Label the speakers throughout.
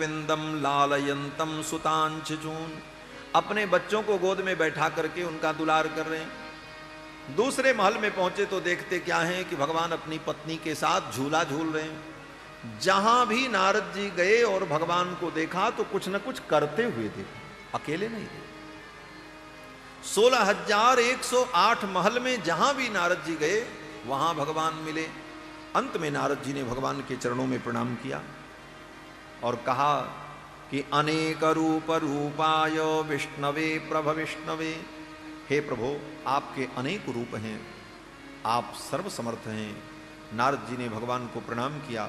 Speaker 1: विंदम लालयंतम सुतांचून, अपने बच्चों को गोद में बैठा करके उनका दुलार कर रहे हैं। दूसरे महल में पहुंचे तो देखते क्या है कि भगवान अपनी पत्नी के साथ झूला झूल रहे हैं। जहां भी नारद जी गए और भगवान को देखा तो कुछ न कुछ करते हुए देखा, अकेले नहीं थे। 16,108 महल में जहां भी नारद जी गए वहां भगवान मिले। अंत में नारद जी ने भगवान के चरणों में प्रणाम किया और कहा कि अनेक रूप रूपाय विष्णवे प्रभ विष्णवे, हे प्रभु आपके अनेक रूप हैं, आप सर्वसमर्थ हैं। नारद जी ने भगवान को प्रणाम किया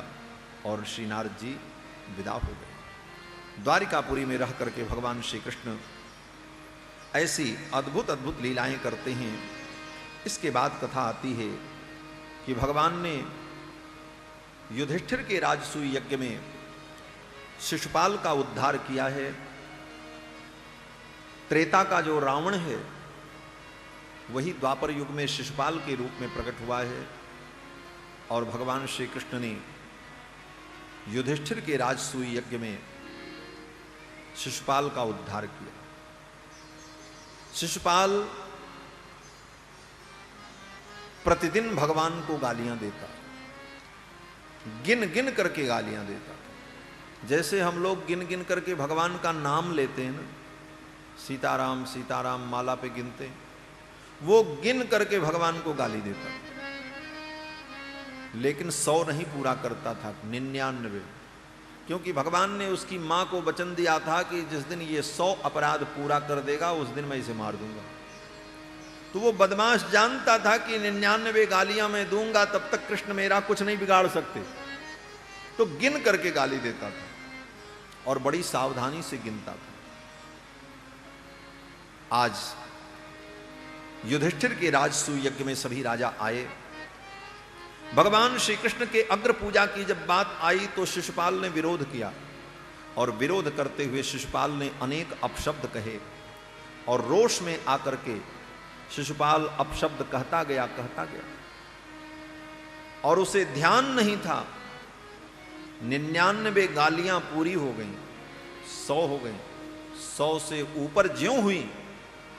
Speaker 1: और श्री नारद जी विदा हो गए। द्वारिकापुरी में रह करके भगवान श्री कृष्ण ऐसी अद्भुत अद्भुत लीलाएं करते हैं। इसके बाद कथा आती है कि भगवान ने युधिष्ठिर के राजसूय यज्ञ में शिशुपाल का उद्धार किया है। त्रेता का जो रावण है वही द्वापर युग में शिशुपाल के रूप में प्रकट हुआ है और भगवान श्री कृष्ण ने युधिष्ठिर के राजसूय यज्ञ में शिशुपाल का उद्धार किया। शिशुपाल प्रतिदिन भगवान को गालियां देता, गिन गिन करके गालियां देता। जैसे हम लोग गिन गिन करके भगवान का नाम लेते हैं ना, सीताराम सीताराम माला पे गिनते, वो गिन करके भगवान को गाली देता। लेकिन 100 नहीं पूरा करता था, 99, क्योंकि भगवान ने उसकी मां को वचन दिया था कि जिस दिन ये 100 अपराध पूरा कर देगा उस दिन मैं इसे मार दूंगा। तो वो बदमाश जानता था कि 99 गालियां मैं दूंगा तब तक कृष्ण मेरा कुछ नहीं बिगाड़ सकते, तो गिन करके गाली देता था और बड़ी सावधानी से गिनता था। आज युधिष्ठिर के राजसूय यज्ञ में सभी राजा आए। भगवान श्री कृष्ण के अग्र पूजा की जब बात आई तो शिशुपाल ने विरोध किया और विरोध करते हुए शिशुपाल ने अनेक अपशब्द कहे और रोष में आकर के शिशुपाल अपशब्द कहता गया और उसे ध्यान नहीं था। 99 गालियां पूरी हो गई, 100 हो गई। 100 से ऊपर ज्यों हुई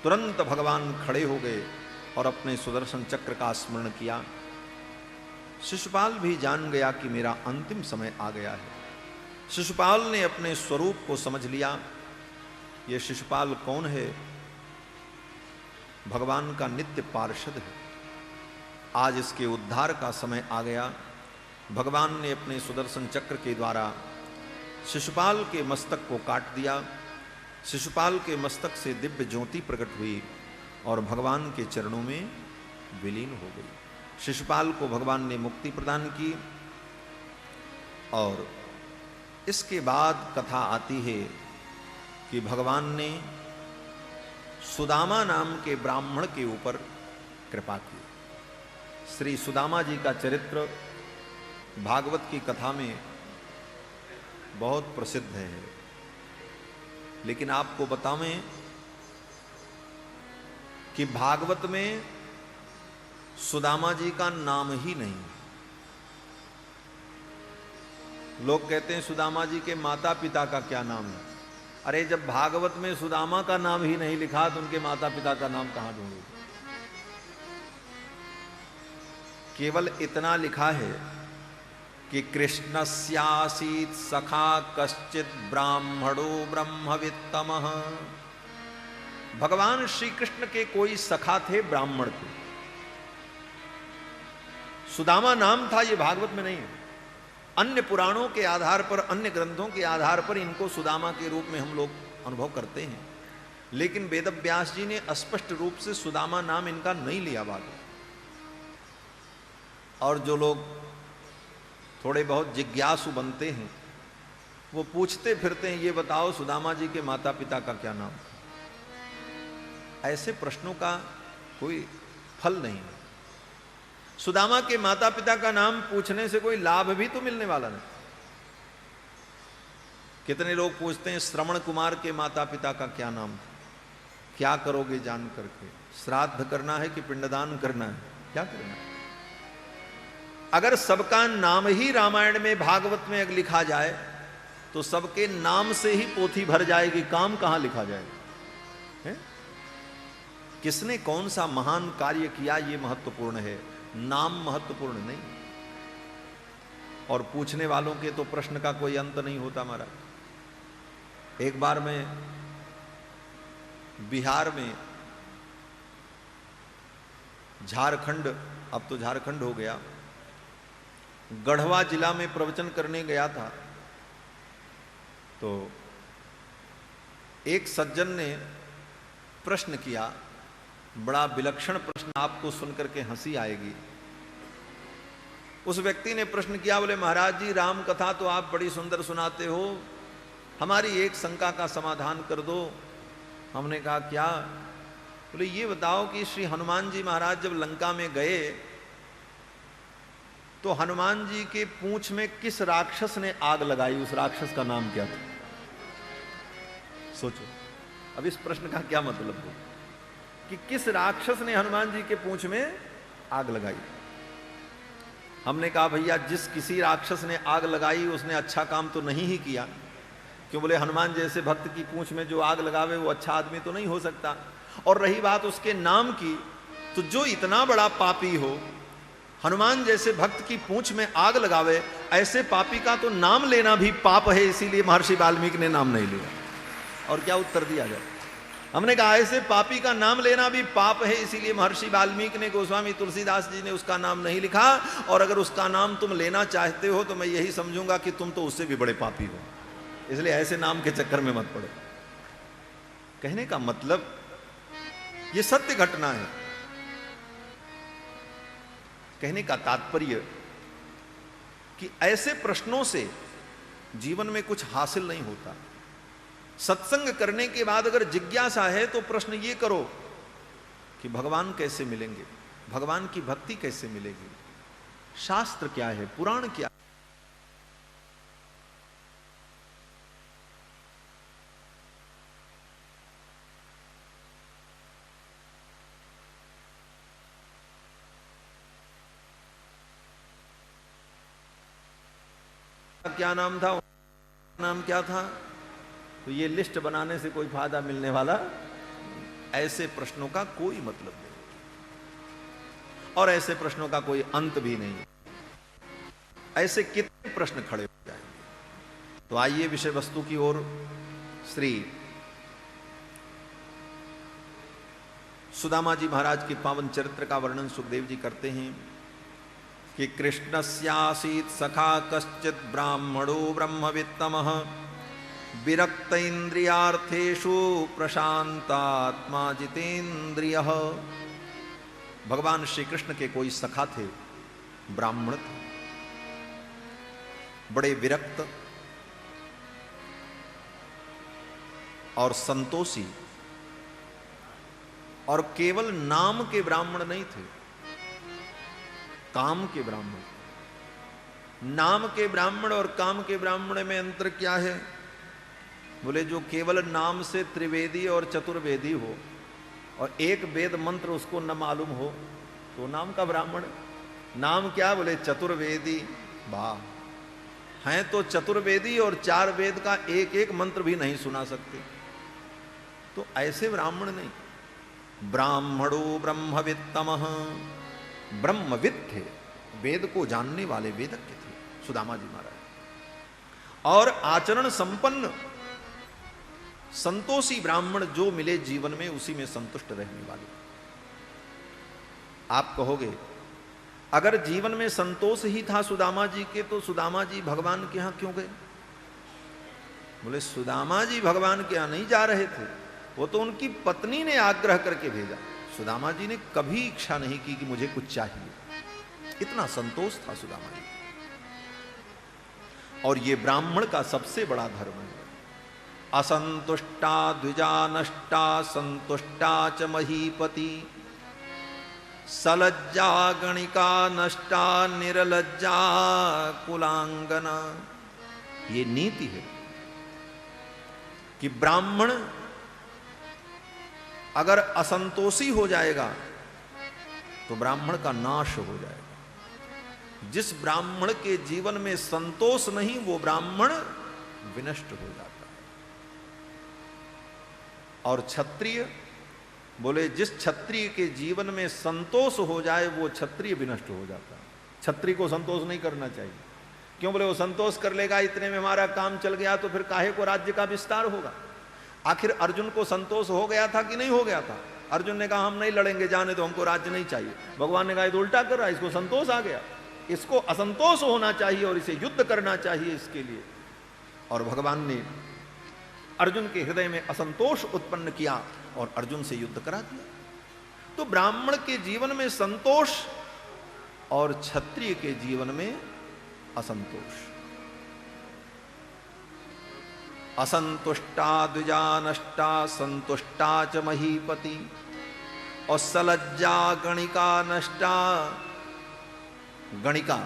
Speaker 1: तुरंत भगवान खड़े हो गए और अपने सुदर्शन चक्र का स्मरण किया। शिशुपाल भी जान गया कि मेरा अंतिम समय आ गया है। शिशुपाल ने अपने स्वरूप को समझ लिया। यह शिशुपाल कौन है? भगवान का नित्य पार्षद है। आज इसके उद्धार का समय आ गया। भगवान ने अपने सुदर्शन चक्र के द्वारा शिशुपाल के मस्तक को काट दिया। शिशुपाल के मस्तक से दिव्य ज्योति प्रकट हुई और भगवान के चरणों में विलीन हो गई। शिशुपाल को भगवान ने मुक्ति प्रदान की। और इसके बाद कथा आती है कि भगवान ने सुदामा नाम के ब्राह्मण के ऊपर कृपा की। श्री सुदामा जी का चरित्र भागवत की कथा में बहुत प्रसिद्ध है, लेकिन आपको बतावें कि भागवत में सुदामा जी का नाम ही नहीं। लोग कहते हैं सुदामा जी के माता पिता का क्या नाम है। अरे जब भागवत में सुदामा का नाम ही नहीं लिखा तो उनके माता पिता का नाम कहां ढूंढोगे? केवल इतना लिखा है कि कृष्णस्यासीत् सखा कश्चित ब्राह्मणो ब्रह्मवित्तमः। भगवान श्री कृष्ण के कोई सखा थे, ब्राह्मण थे। सुदामा नाम था, ये भागवत में नहीं है। अन्य पुराणों के आधार पर, अन्य ग्रंथों के आधार पर इनको सुदामा के रूप में हम लोग अनुभव करते हैं, लेकिन वेदव्यास जी ने स्पष्ट रूप से सुदामा नाम इनका नहीं लिया भागवत। और जो लोग थोड़े बहुत जिज्ञासु बनते हैं वो पूछते फिरते हैं, ये बताओ सुदामा जी के माता पिता का क्या नाम? ऐसे प्रश्नों का कोई फल नहीं है। सुदामा के माता पिता का नाम पूछने से कोई लाभ भी तो मिलने वाला नहीं। कितने लोग पूछते हैं श्रवण कुमार के माता पिता का क्या नाम था? क्या करोगे जान करके? श्राद्ध करना है कि पिंडदान करना है? क्या करना है? अगर सबका नाम ही रामायण में भागवत में लिखा जाए तो सबके नाम से ही पोथी भर जाएगी, काम कहां लिखा जाएगा? है? किसने कौन सा महान कार्य किया ये महत्वपूर्ण है, नाम महत्वपूर्ण नहीं। और पूछने वालों के तो प्रश्न का कोई अंत नहीं होता महाराज। एक बार मैं बिहार में, झारखंड, अब तो झारखंड हो गया, गढ़वा जिला में प्रवचन करने गया था। तो एक सज्जन ने प्रश्न किया, बड़ा विलक्षण प्रश्न, आपको सुनकर के हंसी आएगी। उस व्यक्ति ने प्रश्न किया, बोले महाराज जी राम कथा तो आप बड़ी सुंदर सुनाते हो, हमारी एक शंका का समाधान कर दो। हमने कहा क्या? बोले ये बताओ कि श्री हनुमान जी महाराज जब लंका में गए तो हनुमान जी के पूंछ में किस राक्षस ने आग लगाई? उस राक्षस का नाम क्या था? सोचो, अब इस प्रश्न का क्या मतलब हो कि किस राक्षस ने हनुमान जी के पूंछ में आग लगाई? हमने कहा भैया जिस किसी राक्षस ने आग लगाई उसने अच्छा काम तो नहीं ही किया। क्यों? बोले हनुमान जैसे भक्त की पूंछ में जो आग लगावे वो अच्छा आदमी तो नहीं हो सकता। और रही बात उसके नाम की, तो जो इतना बड़ा पापी हो, हनुमान जैसे भक्त की पूंछ में आग लगावे, ऐसे पापी का तो नाम लेना भी पाप है, इसीलिए महर्षि वाल्मीकि ने नाम नहीं लिया। और क्या उत्तर दिया जाए? हमने कहा ऐसे पापी का नाम लेना भी पाप है, इसीलिए महर्षि वाल्मीकि ने, गोस्वामी तुलसीदास जी ने उसका नाम नहीं लिखा। और अगर उसका नाम तुम लेना चाहते हो तो मैं यही समझूंगा कि तुम तो उससे भी बड़े पापी हो, इसलिए ऐसे नाम के चक्कर में मत पड़ो। कहने का मतलब ये सत्य घटना है। कहने का तात्पर्य कि ऐसे प्रश्नों से जीवन में कुछ हासिल नहीं होता। सत्संग करने के बाद अगर जिज्ञासा है तो प्रश्न ये करो कि भगवान कैसे मिलेंगे, भगवान की भक्ति कैसे मिलेगी, शास्त्र क्या है, पुराण क्या है। क्या नाम था, नाम क्या था? तो ये लिस्ट बनाने से कोई फायदा मिलने वाला, ऐसे प्रश्नों का कोई मतलब नहीं और ऐसे प्रश्नों का कोई अंत भी नहीं। ऐसे कितने प्रश्न खड़े हो जाएंगे। तो आइए विषय वस्तु की ओर। श्री सुदामा जी महाराज के पावन चरित्र का वर्णन सुखदेव जी करते हैं कि कृष्णस्यासीत् सखा कश्चित् ब्राह्मणो ब्रह्मवित्तमः विरक्त इंद्रियार्थेषु प्रशांतात्मा जितेन्द्रियः। भगवान श्री कृष्ण के कोई सखा थे, ब्राह्मण थे, बड़े विरक्त और संतोषी, और केवल नाम के ब्राह्मण नहीं थे, काम के ब्राह्मण। नाम के ब्राह्मण और काम के ब्राह्मण में अंतर क्या है? बोले जो केवल नाम से त्रिवेदी और चतुर्वेदी हो और एक वेद मंत्र उसको न मालूम हो तो नाम का ब्राह्मण। नाम क्या? बोले चतुर्वेदी। वाह, हैं तो चतुर्वेदी और चार वेद का एक एक मंत्र भी नहीं सुना सकते, तो ऐसे ब्राह्मण नहीं। ब्राह्मणो ब्रह्मवित्तमः, ब्रह्मविद थे, वेद को जानने वाले वेदज्ञ थे सुदामा जी महाराज। और आचरण संपन्न संतोषी ब्राह्मण, जो मिले जीवन में उसी में संतुष्ट रहने वाले। आप कहोगे अगर जीवन में संतोष ही था सुदामा जी के तो सुदामा जी भगवान के यहां क्यों गए? बोले सुदामा जी भगवान के यहां नहीं जा रहे थे, वो तो उनकी पत्नी ने आग्रह करके भेजा। सुदामा जी ने कभी इच्छा नहीं की कि मुझे कुछ चाहिए, इतना संतोष था सुदामा जी। और ये ब्राह्मण का सबसे बड़ा धर्म है। असंतुष्टा द्विजा नष्टा संतुष्टा च महीपति, सलज्जा गणिका नष्टा निरलज्जा कुलांगना। ये नीति है कि ब्राह्मण अगर असंतोषी हो जाएगा तो ब्राह्मण का नाश हो जाएगा। जिस ब्राह्मण के जीवन में संतोष नहीं वो ब्राह्मण विनष्ट हो जाता है। और क्षत्रिय बोले जिस क्षत्रिय के जीवन में संतोष हो जाए वो क्षत्रिय विनष्ट हो जाता है। क्षत्रिय को संतोष नहीं करना चाहिए। क्यों? बोले वो संतोष कर लेगा, इतने में हमारा काम चल गया तो फिर काहे को राज्य का विस्तार होगा। आखिर अर्जुन को संतोष हो गया था कि नहीं हो गया था? अर्जुन ने कहा हम नहीं लड़ेंगे, जाने तो हमको राज्य नहीं चाहिए। भगवान ने कहा तो उल्टा कर रहा है, इसको संतोष आ गया, इसको असंतोष होना चाहिए और इसे युद्ध करना चाहिए इसके लिए। और भगवान ने अर्जुन के हृदय में असंतोष उत्पन्न किया और अर्जुन से युद्ध करा दिया। तो ब्राह्मण के जीवन में संतोष और क्षत्रिय के जीवन में असंतोष। असंतुष्टा द्विजा नष्टा संतुष्टा च महीपति और सलज्जा गणिका नष्टा। गणिका,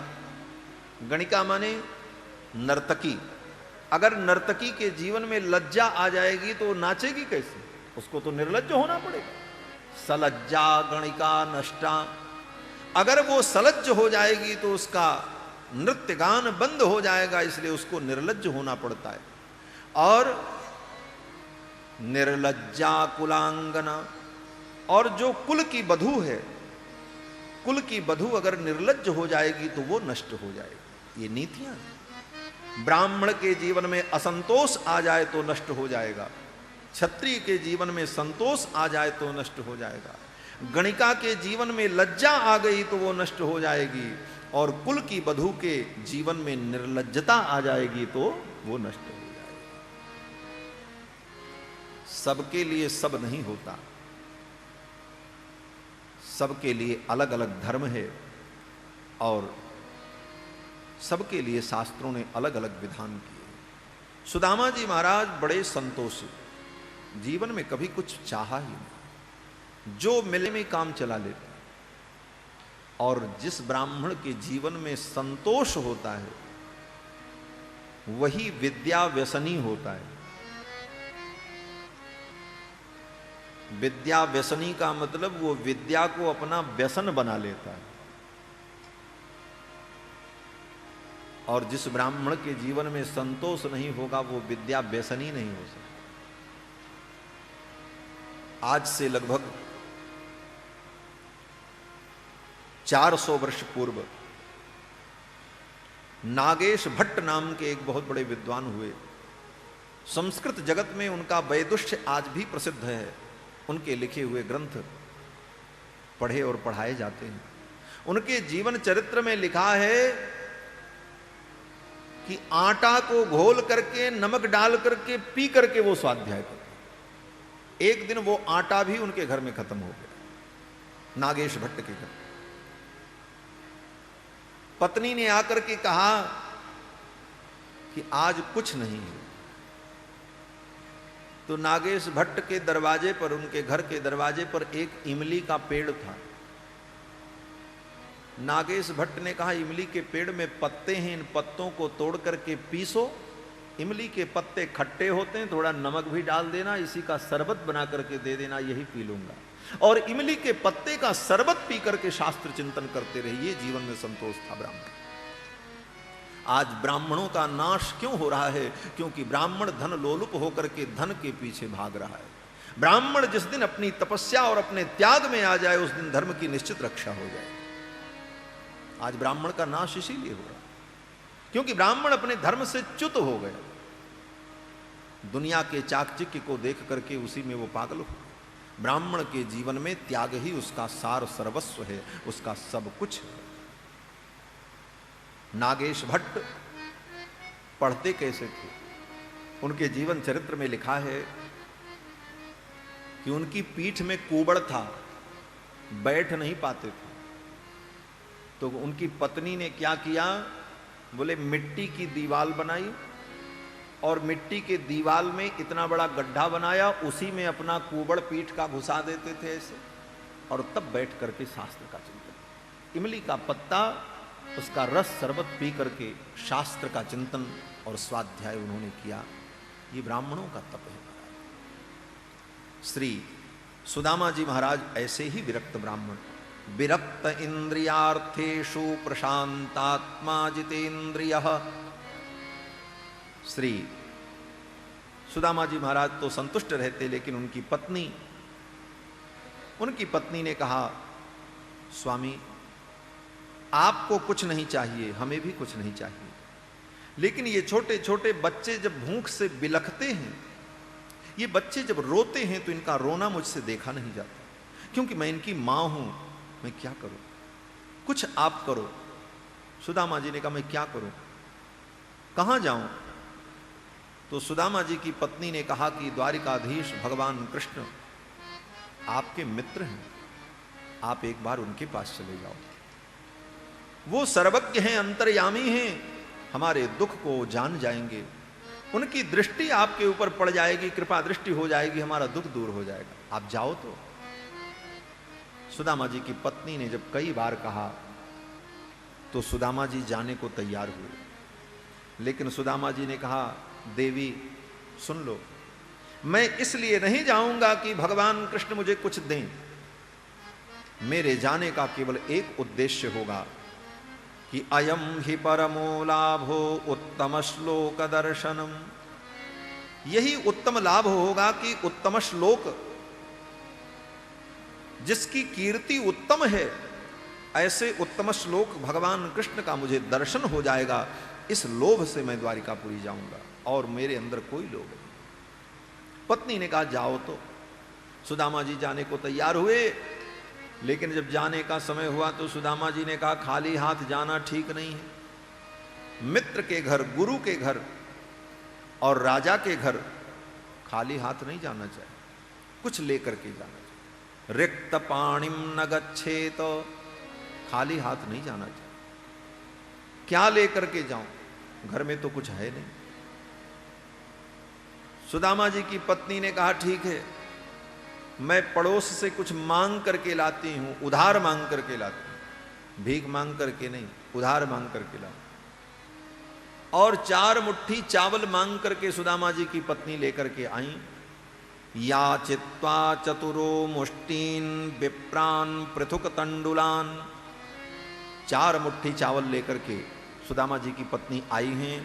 Speaker 1: गणिका माने नर्तकी। अगर नर्तकी के जीवन में लज्जा आ जाएगी तो नाचेगी कैसे? उसको तो निर्लज्ज होना पड़ेगा। सलज्जा गणिका नष्टा। अगर वो सलज्ज हो जाएगी तो उसका नृत्य गान बंद हो जाएगा, इसलिए उसको निर्लज्ज होना पड़ता है। और निर्लज्जा कुलांगना, और जो कुल की बधू है, कुल की बधू अगर निर्लज्ज हो जाएगी तो वो नष्ट हो जाएगी। ये नीतियां हैं। ब्राह्मण के जीवन में असंतोष आ जाए तो नष्ट हो जाएगा, क्षत्रिय के जीवन में संतोष आ जाए तो नष्ट हो जाएगा, गणिका के जीवन में लज्जा आ गई तो वो नष्ट हो जाएगी, और कुल की बधू के जीवन में निर्लज्जता आ जाएगी तो वो नष्ट हो जाएगी। सबके लिए सब नहीं होता, सबके लिए अलग अलग धर्म है और सबके लिए शास्त्रों ने अलग अलग विधान किए। सुदामा जी महाराज बड़े संतोषी, जीवन में कभी कुछ चाहा ही नहीं, जो मिले में काम चला लेते। और जिस ब्राह्मण के जीवन में संतोष होता है वही विद्या व्यसनी होता है। विद्या व्यसनी का मतलब वो विद्या को अपना व्यसन बना लेता है। और जिस ब्राह्मण के जीवन में संतोष नहीं होगा वो विद्या व्यसनी नहीं हो सकता। आज से लगभग 400 वर्ष पूर्व नागेश भट्ट नाम के एक बहुत बड़े विद्वान हुए। संस्कृत जगत में उनका वैदुष्य आज भी प्रसिद्ध है। उनके लिखे हुए ग्रंथ पढ़े और पढ़ाए जाते हैं। उनके जीवन चरित्र में लिखा है कि आटा को घोल करके नमक डाल करके पी करके वो स्वाध्याय करते। एक दिन वो आटा भी उनके घर में खत्म हो गया, नागेश भट्ट के घर। पत्नी ने आकर के कहा कि आज कुछ नहीं है। तो नागेश भट्ट के दरवाजे पर, उनके घर के दरवाजे पर एक इमली का पेड़ था। नागेश भट्ट ने कहा इमली के पेड़ में पत्ते हैं, इन पत्तों को तोड़ करके पीसो। इमली के पत्ते खट्टे होते हैं, थोड़ा नमक भी डाल देना, इसी का शरबत बना करके दे देना, यही पी लूंगा। और इमली के पत्ते का शरबत पी करके शास्त्र चिंतन करते रहिए। जीवन में संतोष था ब्राह्मण। आज ब्राह्मणों का नाश क्यों हो रहा है? क्योंकि ब्राह्मण धन लोलुप होकर के धन के पीछे भाग रहा है। ब्राह्मण जिस दिन अपनी तपस्या और अपने त्याग में आ जाए उस दिन धर्म की निश्चित रक्षा हो जाए। आज ब्राह्मण का नाश इसीलिए हो रहा है क्योंकि ब्राह्मण अपने धर्म से च्युत हो गए। दुनिया के चाकचिक्य को देख करके उसी में वो पागल हो गए। ब्राह्मण के जीवन में त्याग ही उसका सार सर्वस्व है, उसका सब कुछ है। नागेश भट्ट पढ़ते कैसे थे? उनके जीवन चरित्र में लिखा है कि उनकी पीठ में कुबड़ था, बैठ नहीं पाते थे। तो उनकी पत्नी ने क्या किया? बोले मिट्टी की दीवार बनाई और मिट्टी के दीवार में इतना बड़ा गड्ढा बनाया, उसी में अपना कुबड़ पीठ का घुसा देते थे ऐसे, और तब बैठ करके शास्त्र का चिंतन। इमली का पत्ता, उसका रस शरबत पी करके शास्त्र का चिंतन और स्वाध्याय उन्होंने किया। ये ब्राह्मणों का तप है। श्री सुदामा जी महाराज ऐसे ही विरक्त ब्राह्मण, विरक्त इंद्रियार्थेषु प्रशांतात्मा जितेन्द्रियः। श्री सुदामा जी महाराज तो संतुष्ट रहते, लेकिन उनकी पत्नी ने कहा, स्वामी आपको कुछ नहीं चाहिए, हमें भी कुछ नहीं चाहिए, लेकिन ये छोटे छोटे बच्चे जब भूख से बिलखते हैं, ये बच्चे जब रोते हैं तो इनका रोना मुझसे देखा नहीं जाता, क्योंकि मैं इनकी मां हूं, मैं क्या करूं, कुछ आप करो। सुदामा जी ने कहा, मैं क्या करूं, कहां जाऊं? तो सुदामा जी की पत्नी ने कहा कि द्वारिकाधीश भगवान कृष्ण आपके मित्र हैं, आप एक बार उनके पास चले जाओ, वो सर्वज्ञ हैं, अंतर्यामी हैं, हमारे दुख को जान जाएंगे, उनकी दृष्टि आपके ऊपर पड़ जाएगी, कृपा दृष्टि हो जाएगी, हमारा दुख दूर हो जाएगा, आप जाओ। तो सुदामा जी की पत्नी ने जब कई बार कहा तो सुदामा जी जाने को तैयार हुए, लेकिन सुदामा जी ने कहा, देवी सुन लो, मैं इसलिए नहीं जाऊंगा कि भगवान कृष्ण मुझे कुछ दें, मेरे जाने का केवल एक उद्देश्य होगा कि अयम ही परमो लाभो उत्तम श्लोक दर्शनम, यही उत्तम लाभ होगा कि उत्तम श्लोक, जिसकी कीर्ति उत्तम है, ऐसे उत्तम श्लोक भगवान कृष्ण का मुझे दर्शन हो जाएगा, इस लोभ से मैं द्वारिकापुरी जाऊंगा, और मेरे अंदर कोई लोभ नहीं। पत्नी ने कहा, जाओ। तो सुदामा जी जाने को तैयार हुए, लेकिन जब जाने का समय हुआ तो सुदामा जी ने कहा, खाली हाथ जाना ठीक नहीं है, मित्र के घर, गुरु के घर और राजा के घर खाली हाथ नहीं जाना चाहिए, कुछ लेकर के जाना चाहिए। रिक्त पाणिम न गच्छेत, तो खाली हाथ नहीं जाना चाहिए। क्या लेकर के जाऊं, घर में तो कुछ है नहीं। सुदामा जी की पत्नी ने कहा, ठीक है, मैं पड़ोस से कुछ मांग करके लाती हूं, उधार मांग करके लाती हूं, भीख मांग करके नहीं, उधार मांग करके लाती। और 4 मुट्ठी चावल मांग करके सुदामा जी की पत्नी लेकर के आई। या चित्वा चतुरो मुष्टीन विप्रान पृथुक तंडुलान, 4 मुट्ठी चावल लेकर के सुदामा जी की पत्नी आई हैं,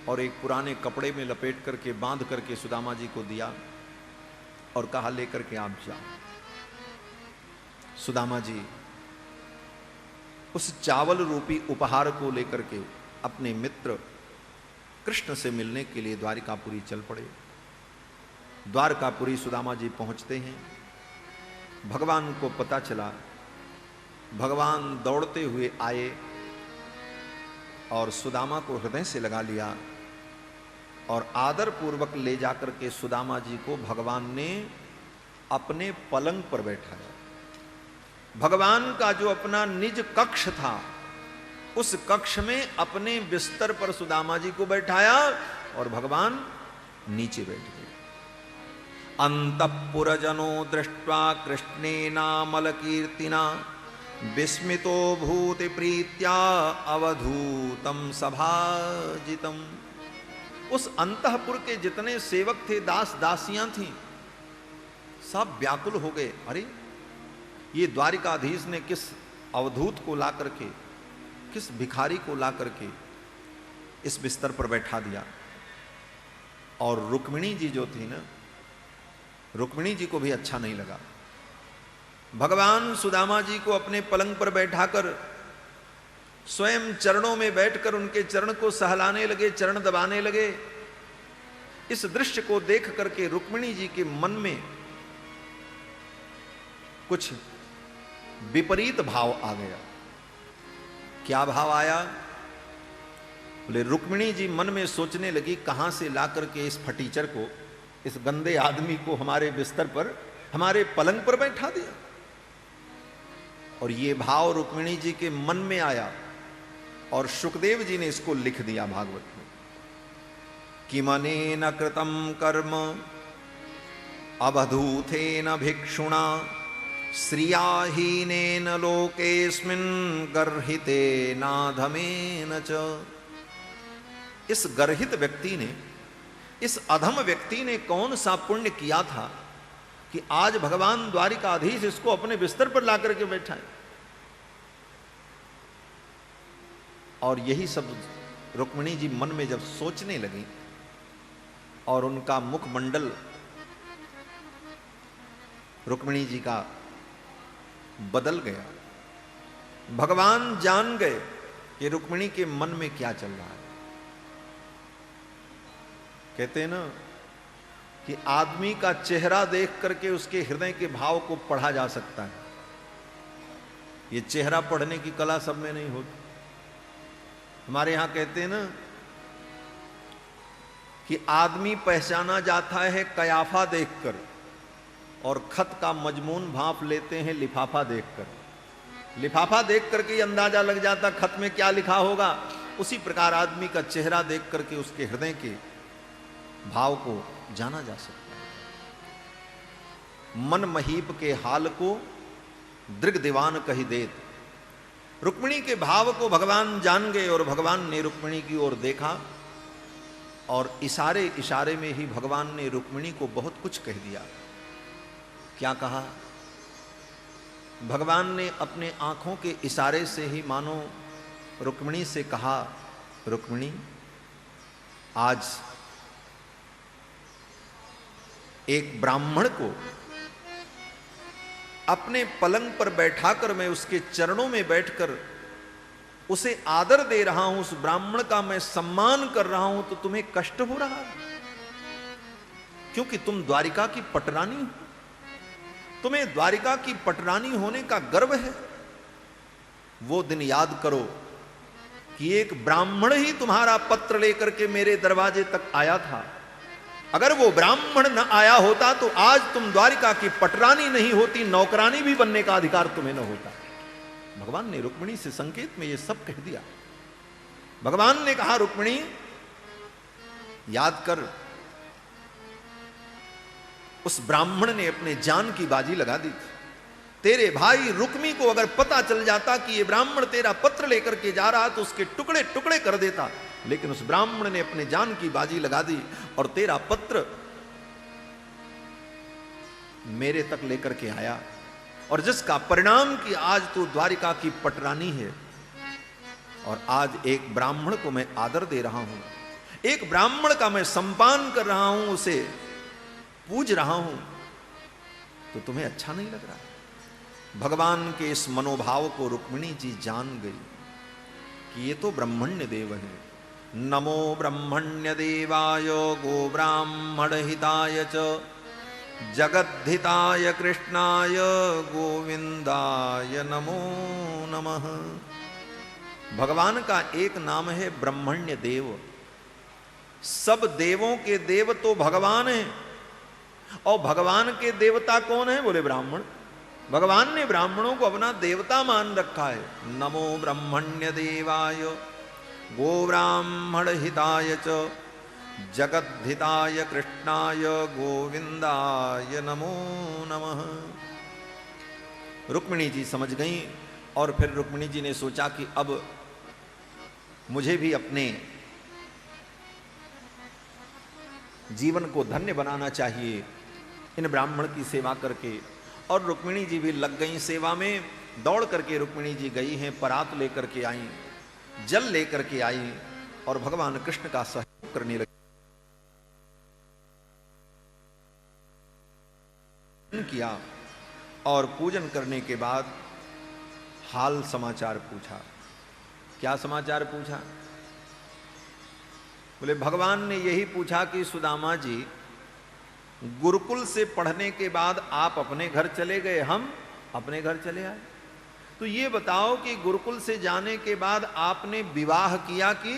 Speaker 1: और एक पुराने कपड़े में लपेट करके बांध करके सुदामा जी को दिया और कहा, लेकर के आप जाओ। सुदामा जी उस चावल रूपी उपहार को लेकर के अपने मित्र कृष्ण से मिलने के लिए द्वारिकापुरी चल पड़े। द्वारकापुरी सुदामा जी पहुंचते हैं, भगवान को पता चला, भगवान दौड़ते हुए आए और सुदामा को हृदय से लगा लिया, और आदर पूर्वक ले जाकर के सुदामा जी को भगवान ने अपने पलंग पर बैठाया। भगवान का जो अपना निज कक्ष था, उस कक्ष में अपने बिस्तर पर सुदामा जी को बैठाया और भगवान नीचे बैठ गए। अंतःपुरजनो दृष्ट्वा कृष्णेनामल कीर्तिना विस्मितो भूति प्रीत्या अवधूतम सभाजितम। उस अंतःपुर के जितने सेवक थे, दास दासियां थीं, सब व्याकुल हो गए। अरे, ये द्वारिकाधीश ने किस अवधूत को ला करके, किस भिखारी को ला करके इस बिस्तर पर बैठा दिया। और रुक्मिणी जी जो थी ना, रुक्मिणी जी को भी अच्छा नहीं लगा। भगवान सुदामा जी को अपने पलंग पर बैठाकर स्वयं चरणों में बैठकर उनके चरण को सहलाने लगे, चरण दबाने लगे। इस दृश्य को देख करके रुक्मिणी जी के मन में कुछ विपरीत भाव आ गया। क्या भाव आया? बोले, रुक्मिणी जी मन में सोचने लगी, कहां से ला करके इस फटीचर को, इस गंदे आदमी को हमारे बिस्तर पर, हमारे पलंग पर बैठा दिया। और ये भाव रुक्मिणी जी के मन में आया और शुकदेव जी ने इसको लिख दिया भागवत में कि मनेन कृतम कर्म अवधूतेन भिक्षुणा श्रियाहीनेन लोकेस्मिन् गर्हितेनाधमेन च। इस गर्हित व्यक्ति ने, इस अधम व्यक्ति ने कौन सा पुण्य किया था कि आज भगवान द्वारिकाधीश इसको अपने बिस्तर पर ला करके बैठाए। और यही सब रुक्मिणी जी मन में जब सोचने लगी और उनका मुखमंडल रुक्मिणी जी का बदल गया। भगवान जान गए कि रुक्मिणी के मन में क्या चल रहा है। कहते हैं ना कि आदमी का चेहरा देख करके उसके हृदय के भाव को पढ़ा जा सकता है। ये चेहरा पढ़ने की कला सब में नहीं होती। हमारे यहां कहते हैं ना कि आदमी पहचाना जाता है कयाफा देखकर और खत का मजमून भांप लेते हैं लिफाफा देखकर। लिफाफा देख करके अंदाजा लग जाता खत में क्या लिखा होगा। उसी प्रकार आदमी का चेहरा देख करके उसके हृदय के भाव को जाना जा सकता है। मन महीप के हाल को दृग दीवान कही देत। रुक्मिणी के भाव को भगवान जान गए और भगवान ने रुक्मिणी की ओर देखा और इशारे इशारे में ही भगवान ने रुक्मिणी को बहुत कुछ कह दिया। क्या कहा? भगवान ने अपने आंखों के इशारे से ही मानो रुक्मिणी से कहा, रुक्मिणी आज एक ब्राह्मण को अपने पलंग पर बैठाकर मैं उसके चरणों में बैठकर उसे आदर दे रहा हूं, उस ब्राह्मण का मैं सम्मान कर रहा हूं, तो तुम्हें कष्ट हो रहा है क्योंकि तुम द्वारिका की पटरानी हो। तुम्हें द्वारिका की पटरानी होने का गर्व है। वो दिन याद करो कि एक ब्राह्मण ही तुम्हारा पत्र लेकर के मेरे दरवाजे तक आया था। अगर वो ब्राह्मण न आया होता तो आज तुम द्वारिका की पटरानी नहीं होती, नौकरानी भी बनने का अधिकार तुम्हें न होता। भगवान ने रुक्मिणी से संकेत में ये सब कह दिया। भगवान ने कहा, रुक्मिणी याद कर, उस ब्राह्मण ने अपने जान की बाजी लगा दी थी। तेरे भाई रुक्मी को अगर पता चल जाता कि ये ब्राह्मण तेरा पत्र लेकर के जा रहा तो उसके टुकड़े टुकड़े कर देता, लेकिन उस ब्राह्मण ने अपने जान की बाजी लगा दी और तेरा पत्र मेरे तक लेकर के आया, और जिसका परिणाम कि आज तू द्वारिका की पटरानी है। और आज एक ब्राह्मण को मैं आदर दे रहा हूं, एक ब्राह्मण का मैं सम्मान कर रहा हूं, उसे पूज रहा हूं, तो तुम्हें अच्छा नहीं लग रहा। भगवान के इस मनोभाव को रुक्मिणी जी जान गई कि ये तो ब्रह्मण्य देव है। नमो ब्रह्मण्य देवाय गो ब्राह्मण हिताय च जगद्धिताय कृष्णाय गोविंदाय नमो नमः। भगवान का एक नाम है ब्रह्मण्य देव। सब देवों के देव तो भगवान है, और भगवान के देवता कौन है? बोले ब्राह्मण। भगवान ने ब्राह्मणों को अपना देवता मान रखा है। नमो ब्रह्मण्य देवाय गो ब्राह्मण हिताय च जगद्धिताय कृष्णाय गोविंदाय नमो नमः। रुक्मिणी जी समझ गई, और फिर रुक्मिणी जी ने सोचा कि अब मुझे भी अपने जीवन को धन्य बनाना चाहिए इन ब्राह्मण की सेवा करके। और रुक्मिणी जी भी लग गई सेवा में। दौड़ करके रुक्मिणी जी गई हैं, परात लेकर के आई, जल लेकर के आई और भगवान कृष्ण का सहयोग करने लगी। किया और पूजन करने के बाद हाल समाचार पूछा। क्या समाचार पूछा? बोले भगवान ने यही पूछा कि सुदामा जी, गुरुकुल से पढ़ने के बाद आप अपने घर चले गए, हम अपने घर चले आए, तो ये बताओ कि गुरुकुल से जाने के बाद आपने विवाह किया कि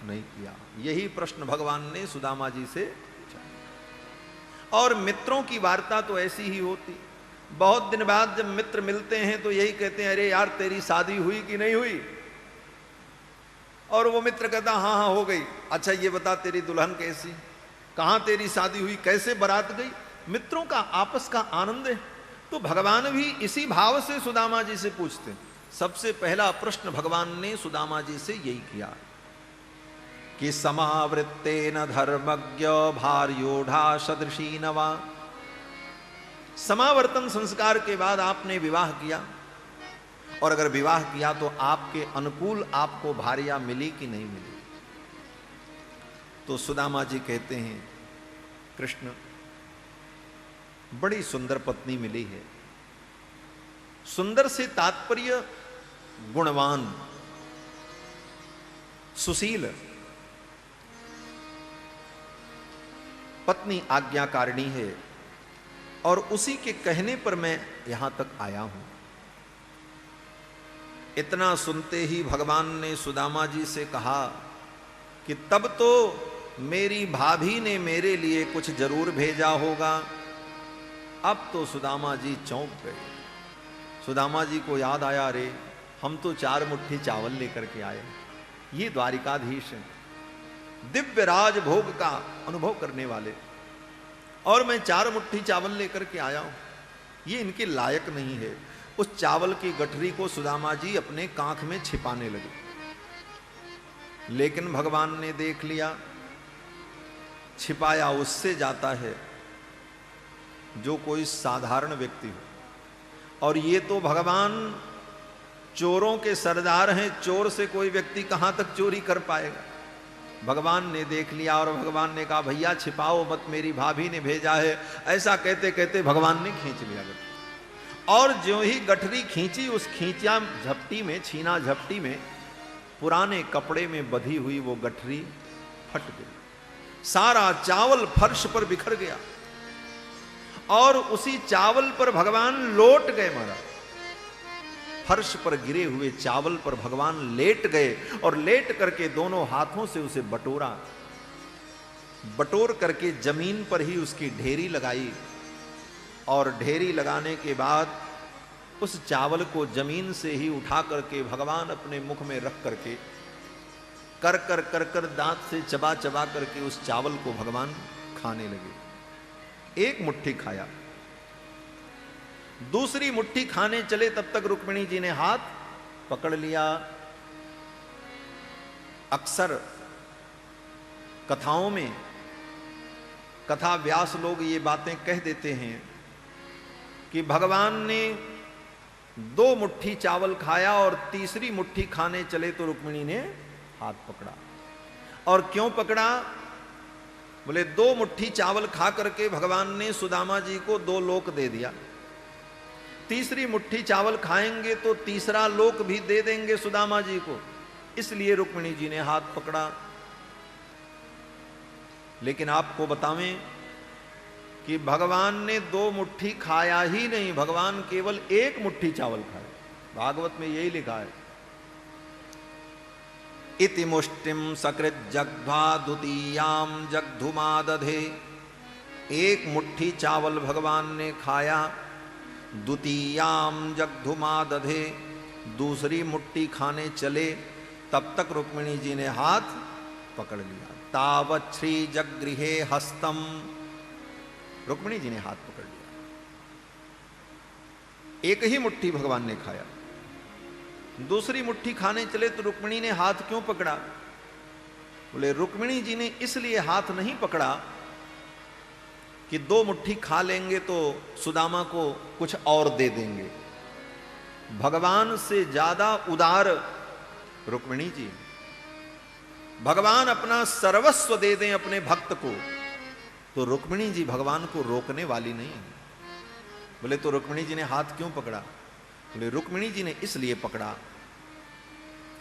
Speaker 1: नहीं किया? यही प्रश्न भगवान ने सुदामा जी से पूछा। और मित्रों की वार्ता तो ऐसी ही होती। बहुत दिन बाद जब मित्र मिलते हैं तो यही कहते हैं, अरे यार तेरी शादी हुई कि नहीं हुई? और वो मित्र कहता हाँ हाँ हो गई। अच्छा ये बता तेरी दुल्हन कैसी, कहां तेरी शादी हुई, कैसे बारात गई? मित्रों का आपस का आनंद है। तो भगवान भी इसी भाव से सुदामा जी से पूछते। सबसे पहला प्रश्न भगवान ने सुदामा जी से यही किया कि समावृत्तेन धर्मज्ञ भार्योढ़ा सदृशी नवा। समावर्तन संस्कार के बाद आपने विवाह किया, और अगर विवाह किया तो आपके अनुकूल आपको भार्या मिली कि नहीं मिली? तो सुदामा जी कहते हैं कृष्ण बड़ी सुंदर पत्नी मिली है। सुंदर से तात्पर्य गुणवान, सुशील पत्नी आज्ञाकारिणी है, और उसी के कहने पर मैं यहां तक आया हूं। इतना सुनते ही भगवान ने सुदामा जी से कहा कि तब तो मेरी भाभी ने मेरे लिए कुछ जरूर भेजा होगा। अब तो सुदामा जी चौंक गए। सुदामा जी को याद आया, रे हम तो 4 मुट्ठी चावल लेकर के आए, ये द्वारिकाधीश हैं, दिव्य राज भोग का अनुभव करने वाले, और मैं 4 मुट्ठी चावल लेकर के आया हूं, ये इनके लायक नहीं है। उस चावल की गठरी को सुदामा जी अपने कांख में छिपाने लगे। लेकिन भगवान ने देख लिया, छिपाया उससे जाता है जो कोई साधारण व्यक्ति हो, और ये तो भगवान चोरों के सरदार हैं, चोर से कोई व्यक्ति कहां तक चोरी कर पाएगा। भगवान ने देख लिया और भगवान ने कहा, भैया छिपाओ मत, मेरी भाभी ने भेजा है। ऐसा कहते कहते भगवान ने खींच लिया गठरी, और ज्यों ही गठरी खींची, उस खींचा झपटी में, छीना झपटी में पुराने कपड़े में बधी हुई वो गठरी फट गई। सारा चावल फर्श पर बिखर गया, और उसी चावल पर भगवान लौट गए। महाराज, फर्श पर गिरे हुए चावल पर भगवान लेट गए, और लेट करके दोनों हाथों से उसे बटोरा, बटोर करके जमीन पर ही उसकी ढेरी लगाई, और ढेरी लगाने के बाद उस चावल को जमीन से ही उठा करके भगवान अपने मुख में रख करके कर कर कर कर दांत से चबा चबा करके उस चावल को भगवान खाने लगे। एक मुट्ठी खाया, दूसरी मुट्ठी खाने चले, तब तक रुक्मिणी जी ने हाथ पकड़ लिया। अक्सर कथाओं में कथा व्यास लोग ये बातें कह देते हैं कि भगवान ने 2 मुट्ठी चावल खाया और तीसरी मुट्ठी खाने चले तो रुक्मिणी ने हाथ पकड़ा। और क्यों पकड़ा? बोले 2 मुट्ठी चावल खा करके भगवान ने सुदामा जी को 2 लोक दे दिया, तीसरी मुट्ठी चावल खाएंगे तो तीसरा लोक भी दे देंगे सुदामा जी को, इसलिए रुक्मिणी जी ने हाथ पकड़ा। लेकिन आपको बतावें कि भगवान ने 2 मुट्ठी खाया ही नहीं, भगवान केवल 1 मुट्ठी चावल खाए। भागवत में यही लिखा है, इति मुष्टिम सकृत जग्ध्वा द्वितीयाम जग्धुमा दधे। 1 मुट्ठी चावल भगवान ने खाया, द्वितीयाम जग्धुमा दधे, दूसरी मुट्ठी खाने चले, तब तक रुक्मिणी जी ने हाथ पकड़ लिया। तावत् श्री जगृहे हस्तम, रुक्मिणी जी ने हाथ पकड़ लिया। 1 ही मुट्ठी भगवान ने खाया, दूसरी मुट्ठी खाने चले तो रुक्मिणी ने हाथ क्यों पकड़ा? बोले रुक्मिणी जी ने इसलिए हाथ नहीं पकड़ा कि 2 मुट्ठी खा लेंगे तो सुदामा को कुछ और दे देंगे। भगवान से ज्यादा उदार रुक्मिणी जी, भगवान अपना सर्वस्व दे दें अपने भक्त को तो रुक्मिणी जी भगवान को रोकने वाली नहीं है। बोले तो रुक्मिणी जी ने हाथ क्यों पकड़ा? बोले रुक्मिणी जी ने इसलिए पकड़ा,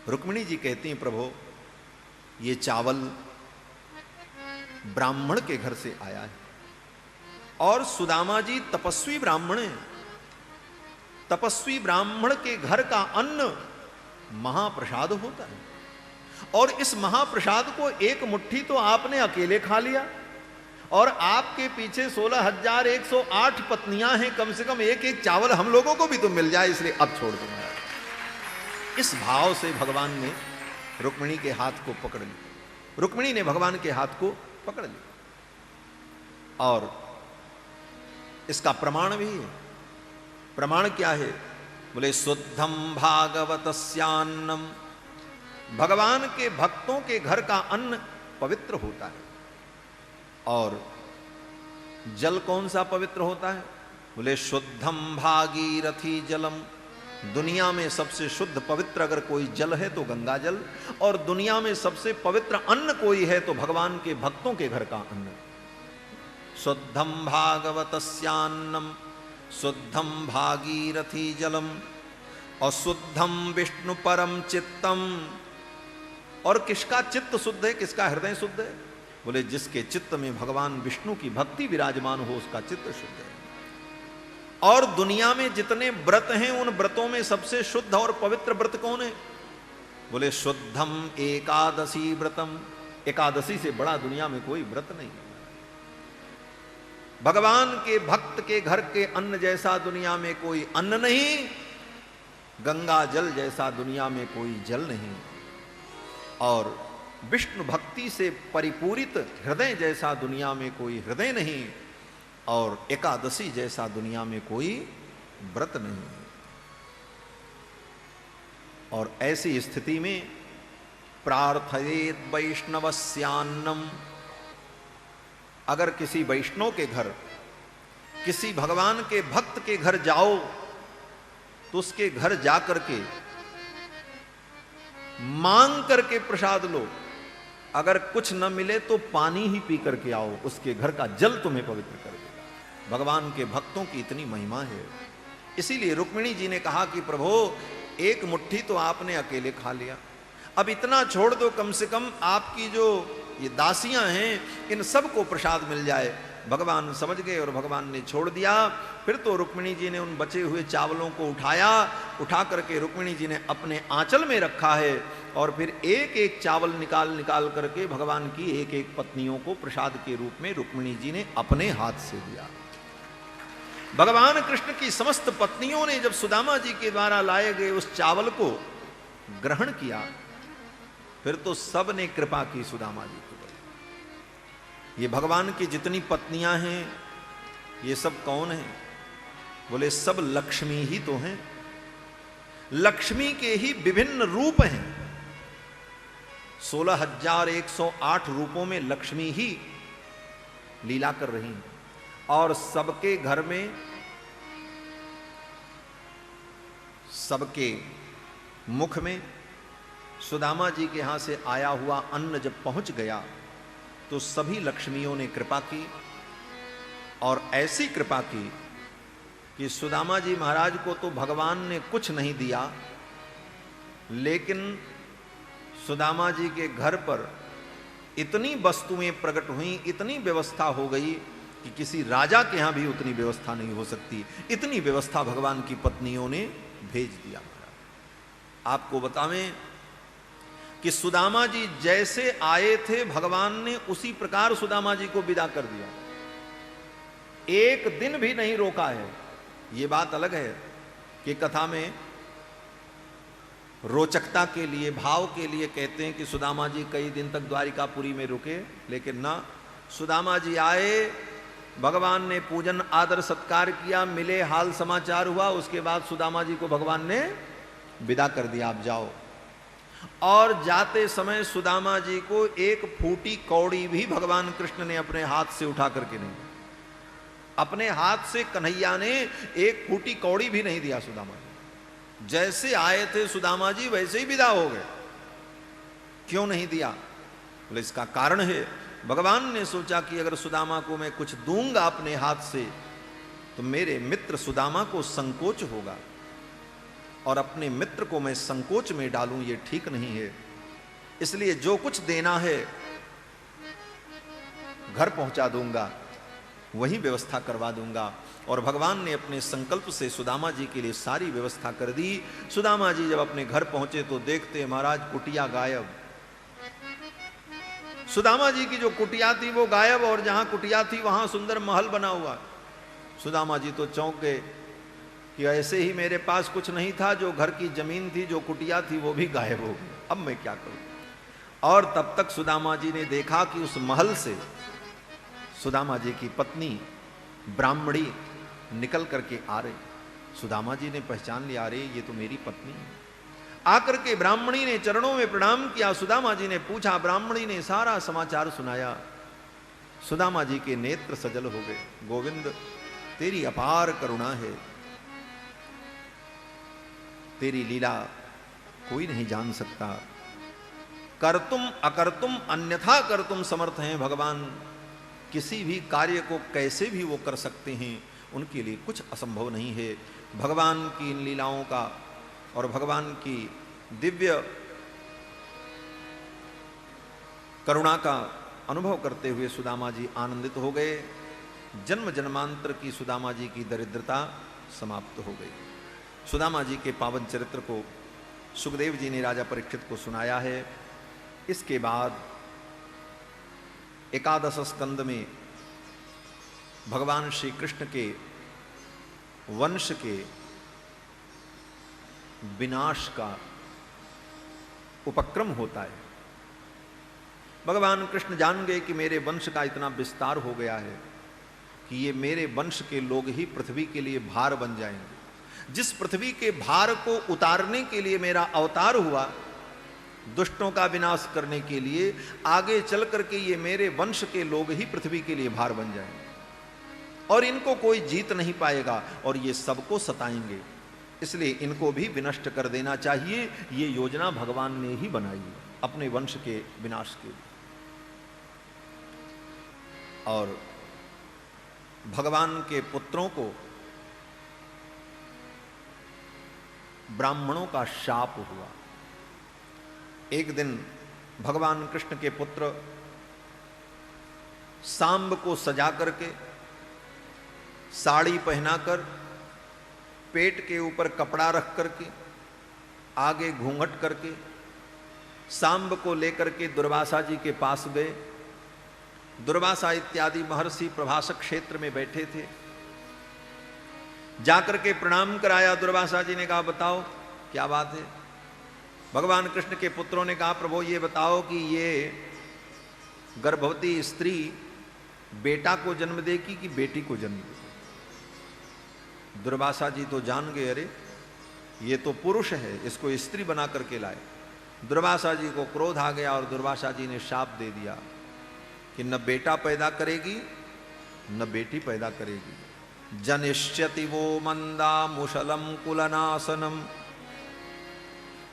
Speaker 1: रुक्मिणी जी कहती हैं प्रभु ये चावल ब्राह्मण के घर से आया है, और सुदामा जी तपस्वी ब्राह्मण हैं। तपस्वी ब्राह्मण के घर का अन्न महाप्रसाद होता है, और इस महाप्रसाद को 1 मुट्ठी तो आपने अकेले खा लिया, और आपके पीछे 16,108 पत्नियां हैं, कम से कम 1-1 चावल हम लोगों को भी तो मिल जाए, इसलिए अब छोड़ दूंगा। इस भाव से भगवान ने रुक्मिणी के हाथ को पकड़ लिया। रुक्मिणी ने भगवान के हाथ को पकड़ लिया, और इसका प्रमाण भी है। प्रमाण क्या है? बोले शुद्धम भागवतस्यान्नम, भगवान के भक्तों के घर का अन्न पवित्र होता है। और जल कौन सा पवित्र होता है? बोले शुद्धम भागीरथी जलम, दुनिया में सबसे शुद्ध पवित्र अगर कोई जल है तो गंगा जल, और दुनिया में सबसे पवित्र अन्न कोई है तो भगवान के भक्तों के घर का अन्न। शुद्धम भागवतस्यान्नम शुद्धम भागीरथी जलम अशुद्धम विष्णु परम चित्तम। और किसका चित्त शुद्ध है, किसका हृदय शुद्ध है? बोले जिसके चित्त में भगवान विष्णु की भक्ति विराजमान हो उसका चित्त शुद्ध है। और दुनिया में जितने व्रत हैं उन व्रतों में सबसे शुद्ध और पवित्र व्रत कौन है? बोले शुद्धम एकादशी व्रतम। एकादशी से बड़ा दुनिया में कोई व्रत नहीं। भगवान के भक्त के घर के अन्न जैसा दुनिया में कोई अन्न नहीं, गंगा जल जैसा दुनिया में कोई जल नहीं, और विष्णु भक्ति से परिपूरित हृदय जैसा दुनिया में कोई हृदय नहीं, और एकादशी जैसा दुनिया में कोई व्रत नहीं। और ऐसी स्थिति में प्रार्थयेत वैष्णवस्यान्नम। अगर किसी वैष्णव के घर, किसी भगवान के भक्त के घर जाओ तो उसके घर जाकर के मांग करके प्रसाद लो। अगर कुछ न मिले तो पानी ही पी करके आओ, उसके घर का जल तुम्हें पवित्र कर देगा। भगवान के भक्तों की इतनी महिमा है। इसीलिए रुक्मिणी जी ने कहा कि प्रभु एक मुट्ठी तो आपने अकेले खा लिया, अब इतना छोड़ दो, कम से कम आपकी जो ये दासियां हैं इन सबको प्रसाद मिल जाए। भगवान समझ गए और भगवान ने छोड़ दिया। फिर तो रुक्मिणी जी ने उन बचे हुए चावलों को उठाया, उठा करके रुक्मिणी जी ने अपने आंचल में रखा है, और फिर एक एक चावल निकाल निकाल करके भगवान की एक एक पत्नियों को प्रसाद के रूप में रुक्मिणी जी ने अपने हाथ से दिया। भगवान कृष्ण की समस्त पत्नियों ने जब सुदामा जी के द्वारा लाए गए उस चावल को ग्रहण किया, फिर तो सब ने कृपा की सुदामा जी को। ये भगवान की जितनी पत्नियां हैं ये सब कौन हैं? बोले सब लक्ष्मी ही तो हैं। लक्ष्मी के ही विभिन्न रूप हैं। 16,108 रूपों में लक्ष्मी ही लीला कर रही हैं, और सबके घर में, सबके मुख में सुदामा जी के यहां से आया हुआ अन्न जब पहुंच गया तो सभी लक्ष्मियों ने कृपा की, और ऐसी कृपा की कि सुदामा जी महाराज को तो भगवान ने कुछ नहीं दिया, लेकिन सुदामा जी के घर पर इतनी वस्तुएं प्रकट हुई, इतनी व्यवस्था हो गई कि किसी राजा के यहां भी उतनी व्यवस्था नहीं हो सकती। इतनी व्यवस्था भगवान की पत्नियों ने भेज दिया। आपको बतावें कि सुदामा जी जैसे आए थे भगवान ने उसी प्रकार सुदामा जी को विदा कर दिया। एक दिन भी नहीं रोका है। ये बात अलग है कि कथा में रोचकता के लिए, भाव के लिए कहते हैं कि सुदामा जी कई दिन तक द्वारिकापुरी में रुके, लेकिन ना, सुदामा जी आए, भगवान ने पूजन आदर सत्कार किया, मिले, हाल समाचार हुआ, उसके बाद सुदामा जी को भगवान ने विदा कर दिया, आप जाओ। और जाते समय सुदामा जी को एक फूटी कौड़ी भी भगवान कृष्ण ने अपने हाथ से उठा करके नहीं, अपने हाथ से कन्हैया ने एक फूटी कौड़ी भी नहीं दिया सुदामा जी। जैसे आए थे सुदामा जी वैसे ही विदा हो गए। क्यों नहीं दिया? बोले इसका कारण है, भगवान ने सोचा कि अगर सुदामा को मैं कुछ दूंगा अपने हाथ से तो मेरे मित्र सुदामा को संकोच होगा, और अपने मित्र को मैं संकोच में डालूं ये ठीक नहीं है। इसलिए जो कुछ देना है घर पहुंचा दूंगा, वही व्यवस्था करवा दूंगा। और भगवान ने अपने संकल्प से सुदामा जी के लिए सारी व्यवस्था कर दी। सुदामा जी जब अपने घर पहुंचे तो देखते महाराज कुटिया गायब। सुदामा जी की जो कुटिया थी वो गायब, और जहां कुटिया थी वहां सुंदर महल बना हुआ। सुदामा जी तो चौंक गए कि ऐसे ही मेरे पास कुछ नहीं था, जो घर की जमीन थी, जो कुटिया थी, वो भी गायब हो गई, अब मैं क्या करूं। और तब तक सुदामा जी ने देखा कि उस महल से सुदामा जी की पत्नी ब्राह्मणी निकल करके आ रही। सुदामा जी ने पहचान लिया, अरे ये तो मेरी पत्नी है। आकर के ब्राह्मणी ने चरणों में प्रणाम किया। सुदामा जी ने पूछा, ब्राह्मणी ने सारा समाचार सुनाया। सुदामा जी के नेत्र सजल हो गए। गोविंद तेरी अपार करुणा है, तेरी लीला कोई नहीं जान सकता। करतुम अकर्तुम अन्यथा करतुम समर्थ हैं भगवान। किसी भी कार्य को कैसे भी वो कर सकते हैं, उनके लिए कुछ असंभव नहीं है। भगवान की इन लीलाओं का और भगवान की दिव्य करुणा का अनुभव करते हुए सुदामा जी आनंदित हो गए। जन्म जन्मांतर की सुदामा जी की दरिद्रता समाप्त हो गई। सुदामा जी के पावन चरित्र को सुखदेव जी ने राजा परीक्षित को सुनाया है। इसके बाद 11 स्कंद में भगवान श्री कृष्ण के वंश के विनाश का उपक्रम होता है। भगवान कृष्ण जान गए कि मेरे वंश का इतना विस्तार हो गया है कि ये मेरे वंश के लोग ही पृथ्वी के लिए भार बन जाएंगे। जिस पृथ्वी के भार को उतारने के लिए मेरा अवतार हुआ, दुष्टों का विनाश करने के लिए, आगे चल करके ये मेरे वंश के लोग ही पृथ्वी के लिए भार बन जाएंगे और इनको कोई जीत नहीं पाएगा और ये सबको सताएंगे। इसलिए इनको भी विनष्ट कर देना चाहिए। ये योजना भगवान ने ही बनाई है अपने वंश के विनाश के लिए। और भगवान के पुत्रों को ब्राह्मणों का शाप हुआ। एक दिन भगवान कृष्ण के पुत्र सांब को सजा करके, साड़ी पहनाकर, पेट के ऊपर कपड़ा रख करके, आगे घूंघट करके सांब को लेकर के दुर्वासा जी के पास गए। दुर्वासा इत्यादि महर्षि प्रभासक क्षेत्र में बैठे थे। जाकर के प्रणाम कराया। दुर्वासा जी ने कहा, बताओ क्या बात है। भगवान कृष्ण के पुत्रों ने कहा, प्रभु ये बताओ कि ये गर्भवती स्त्री बेटा को जन्म देगी कि बेटी को जन्म देगी। दुर्वासा जी तो जान गए, अरे ये तो पुरुष है, इसको स्त्री बना करके लाए। दुर्वासा जी को क्रोध आ गया और दुर्वासा जी ने शाप दे दिया कि न बेटा पैदा करेगी न बेटी पैदा करेगी। जनिष्यति वो मंदा मुशलम कुलनासनम,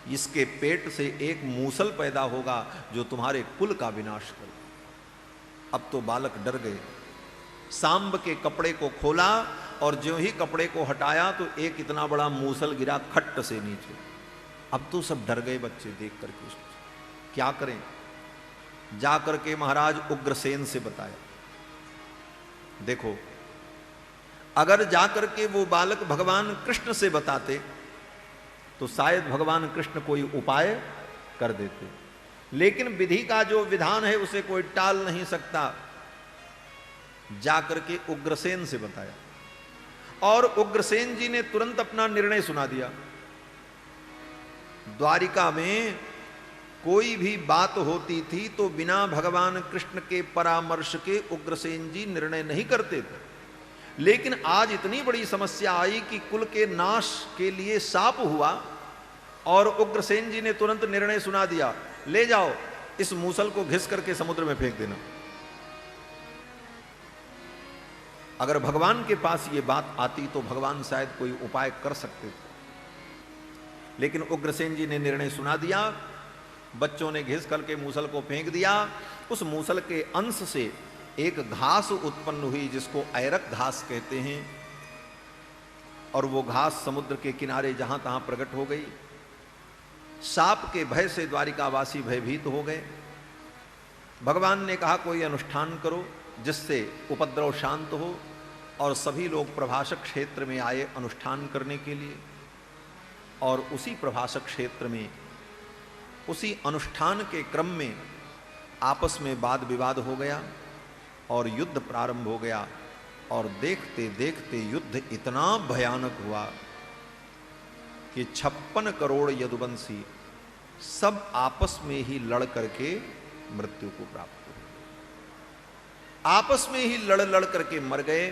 Speaker 1: इसके पेट से एक मूसल पैदा होगा जो तुम्हारे कुल का विनाश करे। अब तो बालक डर गए। सांब के कपड़े को खोला और ज्यों ही कपड़े को हटाया तो एक इतना बड़ा मूसल गिरा खट्ट से नीचे। अब तो सब डर गए बच्चे देख करके। क्या करें? जाकर के महाराज उग्रसेन से बताया। देखो, अगर जाकर के वो बालक भगवान कृष्ण से बताते तो शायद भगवान कृष्ण कोई उपाय कर देते, लेकिन विधि का जो विधान है उसे कोई टाल नहीं सकता। जाकर के उग्रसेन से बताया और उग्रसेन जी ने तुरंत अपना निर्णय सुना दिया। द्वारिका में कोई भी बात होती थी तो बिना भगवान कृष्ण के परामर्श के उग्रसेन जी निर्णय नहीं करते थे। लेकिन आज इतनी बड़ी समस्या आई कि कुल के नाश के लिए शाप हुआ और उग्रसेन जी ने तुरंत निर्णय सुना दिया, ले जाओ इस मूसल को घिस करके समुद्र में फेंक देना। अगर भगवान के पास ये बात आती तो भगवान शायद कोई उपाय कर सकते थे, लेकिन उग्रसेन जी ने निर्णय सुना दिया। बच्चों ने घिस करके मूसल को फेंक दिया। उस मूसल के अंश से एक घास उत्पन्न हुई जिसको ऐरक घास कहते हैं, और वो घास समुद्र के किनारे जहां तहां प्रकट हो गई। सांप के भय से द्वारिकावासी भयभीत हो गए। भगवान ने कहा कोई अनुष्ठान करो जिससे उपद्रव शांत हो, और सभी लोग प्रभासक क्षेत्र में आए अनुष्ठान करने के लिए। और उसी प्रभासक क्षेत्र में उसी अनुष्ठान के क्रम में आपस में वाद विवाद हो गया और युद्ध प्रारंभ हो गया। और देखते देखते युद्ध इतना भयानक हुआ कि 56 करोड़ यदुवंशी सब आपस में ही लड़ करके मृत्यु को प्राप्त हुए। आपस में ही लड़ लड़ करके मर गए।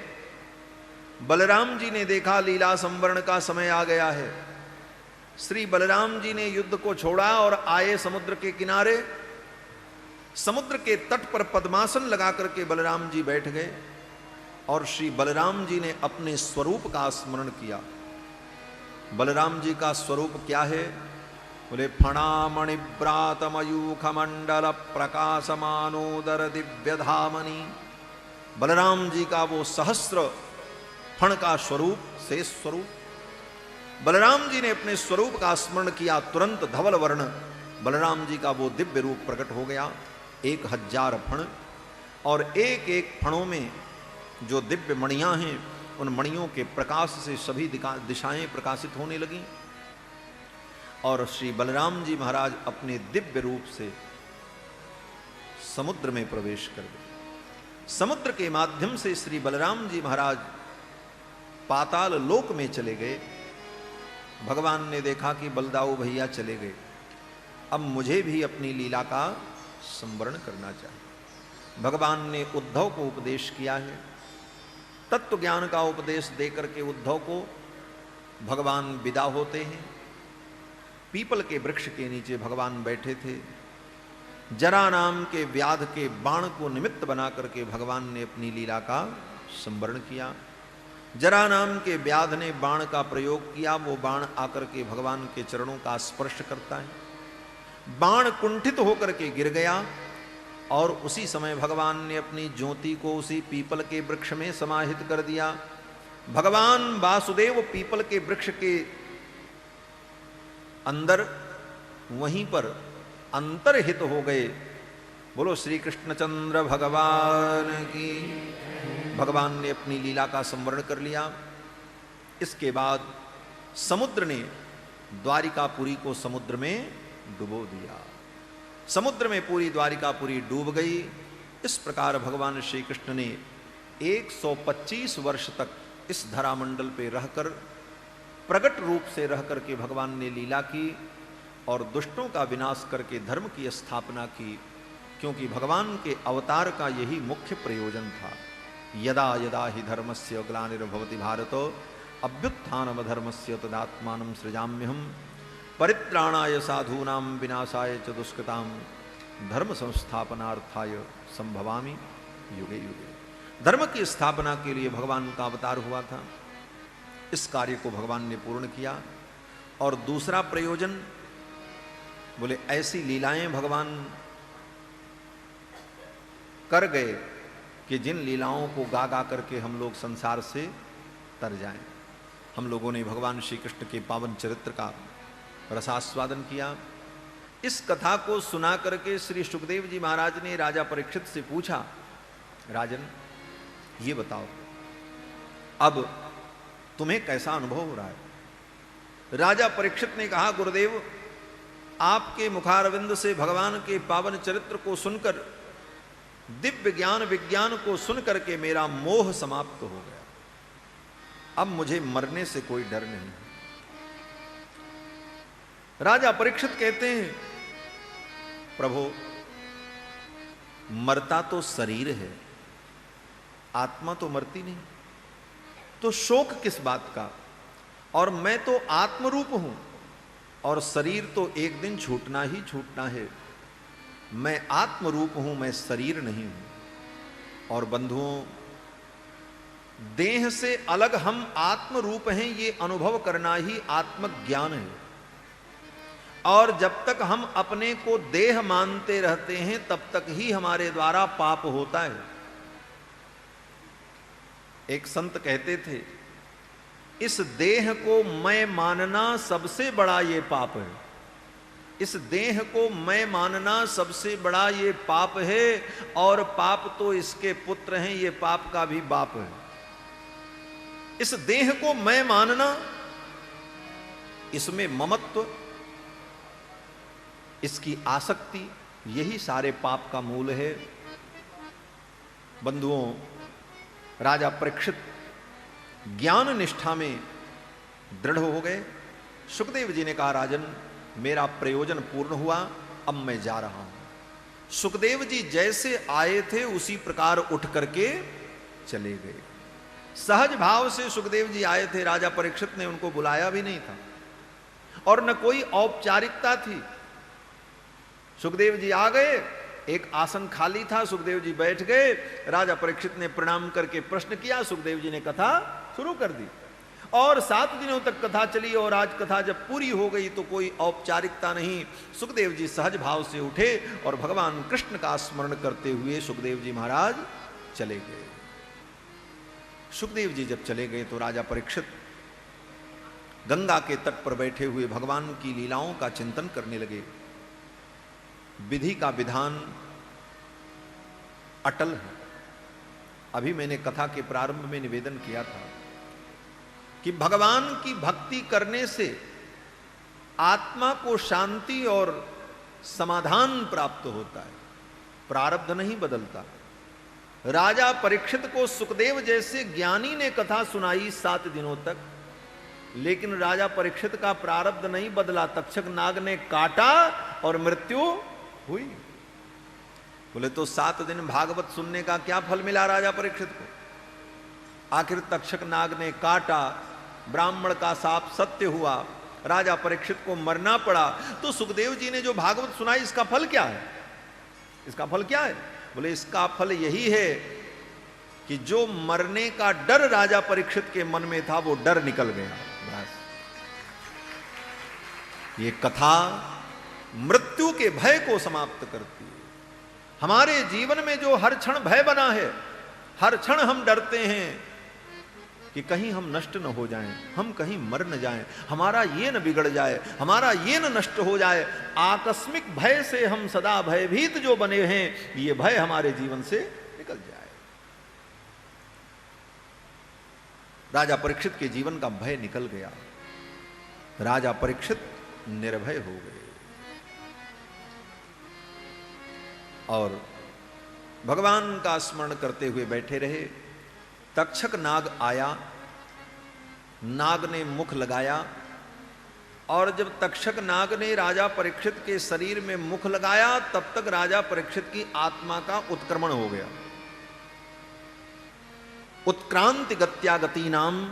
Speaker 1: बलराम जी ने देखा लीला संवरण का समय आ गया है। श्री बलराम जी ने युद्ध को छोड़ा और आए समुद्र के किनारे। समुद्र के तट पर पद्मासन लगा करके बलराम जी बैठ गए और श्री बलराम जी ने अपने स्वरूप का स्मरण किया। बलराम जी का स्वरूप क्या है? बोले फणामणि व्रात मयूख मंडल प्रकाशमानोदर दिव्य धामनी बलराम जी का वो सहस्र फण का स्वरूप, शेष स्वरूप, बलराम जी ने अपने स्वरूप का स्मरण किया, तुरंत धवल वर्ण बलराम जी का वो दिव्य रूप प्रकट हो गया। 1000 फण, और एक एक फणों में जो दिव्य मणियां हैं, उन मणियों के प्रकाश से सभी दिशाएं प्रकाशित होने लगीं, और श्री बलराम जी महाराज अपने दिव्य रूप से समुद्र में प्रवेश कर गए। समुद्र के माध्यम से श्री बलराम जी महाराज पाताल लोक में चले गए। भगवान ने देखा कि बलदाऊ भैया चले गए, अब मुझे भी अपनी लीला का संवरण करना चाहिए। भगवान ने उद्धव को उपदेश किया है, तत्व ज्ञान का उपदेश देकर के उद्धव को भगवान विदा होते हैं। पीपल के वृक्ष के नीचे भगवान बैठे थे। जरा नाम के व्याध के बाण को निमित्त बना करके भगवान ने अपनी लीला का संवरण किया। जरा नाम के व्याध ने बाण का प्रयोग किया, वो बाण आकर के भगवान के चरणों का स्पर्श करता है। बाण कुंठित होकर के गिर गया, और उसी समय भगवान ने अपनी ज्योति को उसी पीपल के वृक्ष में समाहित कर दिया। भगवान वासुदेव पीपल के वृक्ष के अंदर वहीं पर अंतर्हित हो गए। बोलो श्री कृष्णचंद्र भगवान की। भगवान ने अपनी लीला का संवरण कर लिया। इसके बाद समुद्र ने द्वारिकापुरी को समुद्र में डुबो दिया। समुद्र में पूरी द्वारिकापुरी डूब गई। इस प्रकार भगवान श्री कृष्ण ने 125 वर्ष तक इस धरामंडल पे रहकर, प्रगट रूप से रह करके भगवान ने लीला की और दुष्टों का विनाश करके धर्म की स्थापना की, क्योंकि भगवान के अवतार का यही मुख्य प्रयोजन था। यदा यदा हि धर्मस्य ग्लानिर्भवति भारत अभ्युत्थानमधर्मस्य तदात्मानं सृजाम्यहम् परित्राणाय साधूनां विनाशाय च दुष्कृतां धर्म संस्थापनार्थाय संभवामि युगे युगे। धर्म की स्थापना के लिए भगवान का अवतार हुआ था। इस कार्य को भगवान ने पूर्ण किया। और दूसरा प्रयोजन, बोले ऐसी लीलाएं भगवान कर गए कि जिन लीलाओं को गा गा करके हम लोग संसार से तर जाएं। हम लोगों ने भगवान श्री कृष्ण के पावन चरित्र का रसास्वादन किया। इस कथा को सुना करके श्री सुखदेव जी महाराज ने राजा परीक्षित से पूछा, राजन ये बताओ अब तुम्हें कैसा अनुभव हो रहा है। राजा परीक्षित ने कहा, गुरुदेव आपके मुखारविंद से भगवान के पावन चरित्र को सुनकर, दिव्य ज्ञान विज्ञान को सुनकर के मेरा मोह समाप्त हो गया। अब मुझे मरने से कोई डर नहीं। राजा परीक्षित कहते हैं, प्रभु मरता तो शरीर है, आत्मा तो मरती नहीं, तो शोक किस बात का। और मैं तो आत्मरूप हूं, और शरीर तो एक दिन छूटना ही छूटना है। मैं आत्मरूप हूं, मैं शरीर नहीं हूं। और बंधुओं, देह से अलग हम आत्मरूप हैं, ये अनुभव करना ही आत्मज्ञान है। और जब तक हम अपने को देह मानते रहते हैं, तब तक ही हमारे द्वारा पाप होता है। एक संत कहते थे, इस देह को मैं मानना सबसे बड़ा ये पाप है। इस देह को मैं मानना सबसे बड़ा ये पाप है, और पाप तो इसके पुत्र हैं, ये पाप का भी बाप है। इस देह को मैं मानना, इसमें ममत्व, इसकी आसक्ति, यही सारे पाप का मूल है। बंधुओं, राजा परीक्षित ज्ञान निष्ठा में दृढ़ हो गए। सुखदेव जी ने कहा, राजन मेरा प्रयोजन पूर्ण हुआ, अब मैं जा रहा हूं। सुखदेव जी जैसे आए थे उसी प्रकार उठ करके चले गए। सहज भाव से सुखदेव जी आए थे। राजा परीक्षित ने उनको बुलाया भी नहीं था और न कोई औपचारिकता थी। सुखदेव जी आ गए, एक आसन खाली था, सुखदेव जी बैठ गए। राजा परीक्षित ने प्रणाम करके प्रश्न किया, सुखदेव जी ने कथा शुरू कर दी। और 7 दिनों तक कथा चली, और आज कथा जब पूरी हो गई तो कोई औपचारिकता नहीं। सुखदेव जी सहज भाव से उठे और भगवान कृष्ण का स्मरण करते हुए सुखदेव जी महाराज चले गए। सुखदेव जी जब चले गए तो राजा परीक्षित गंगा के तट पर बैठे हुए भगवान की लीलाओं का चिंतन करने लगे। विधि का विधान अटल है। अभी मैंने कथा के प्रारंभ में निवेदन किया था कि भगवान की भक्ति करने से आत्मा को शांति और समाधान प्राप्त होता है, प्रारब्ध नहीं बदलता। राजा परीक्षित को सुखदेव जैसे ज्ञानी ने कथा सुनाई 7 दिनों तक, लेकिन राजा परीक्षित का प्रारब्ध नहीं बदला। तक्षक नाग ने काटा और मृत्यु हुई। बोले तो 7 दिन भागवत सुनने का क्या फल मिला राजा परीक्षित को? आखिर तक्षक नाग ने काटा, ब्राह्मण का शाप सत्य हुआ, राजा परीक्षित को मरना पड़ा। तो सुखदेव जी ने जो भागवत सुनाई, इसका फल क्या है? इसका फल क्या है? बोले इसका फल यही है कि जो मरने का डर राजा परीक्षित के मन में था, वो डर निकल गया। बस ये कथा मृत्यु के भय को समाप्त करती है। हमारे जीवन में जो हर क्षण भय बना है, हर क्षण हम डरते हैं कि कहीं हम नष्ट न हो जाएं, हम कहीं मर न जाएं, हमारा ये न बिगड़ जाए, हमारा ये न नष्ट हो जाए। आकस्मिक भय से हम सदा भयभीत जो बने हैं, ये भय हमारे जीवन से निकल जाए। राजा परीक्षित के जीवन का भय निकल गया। राजा परीक्षित निर्भय हो गए और भगवान का स्मरण करते हुए बैठे रहे। तक्षक नाग आया, नाग ने मुख लगाया, और जब तक्षक नाग ने राजा परीक्षित के शरीर में मुख लगाया, तब तक राजा परीक्षित की आत्मा का उत्क्रमण हो गया। उत्क्रांति गत्या गति नाम,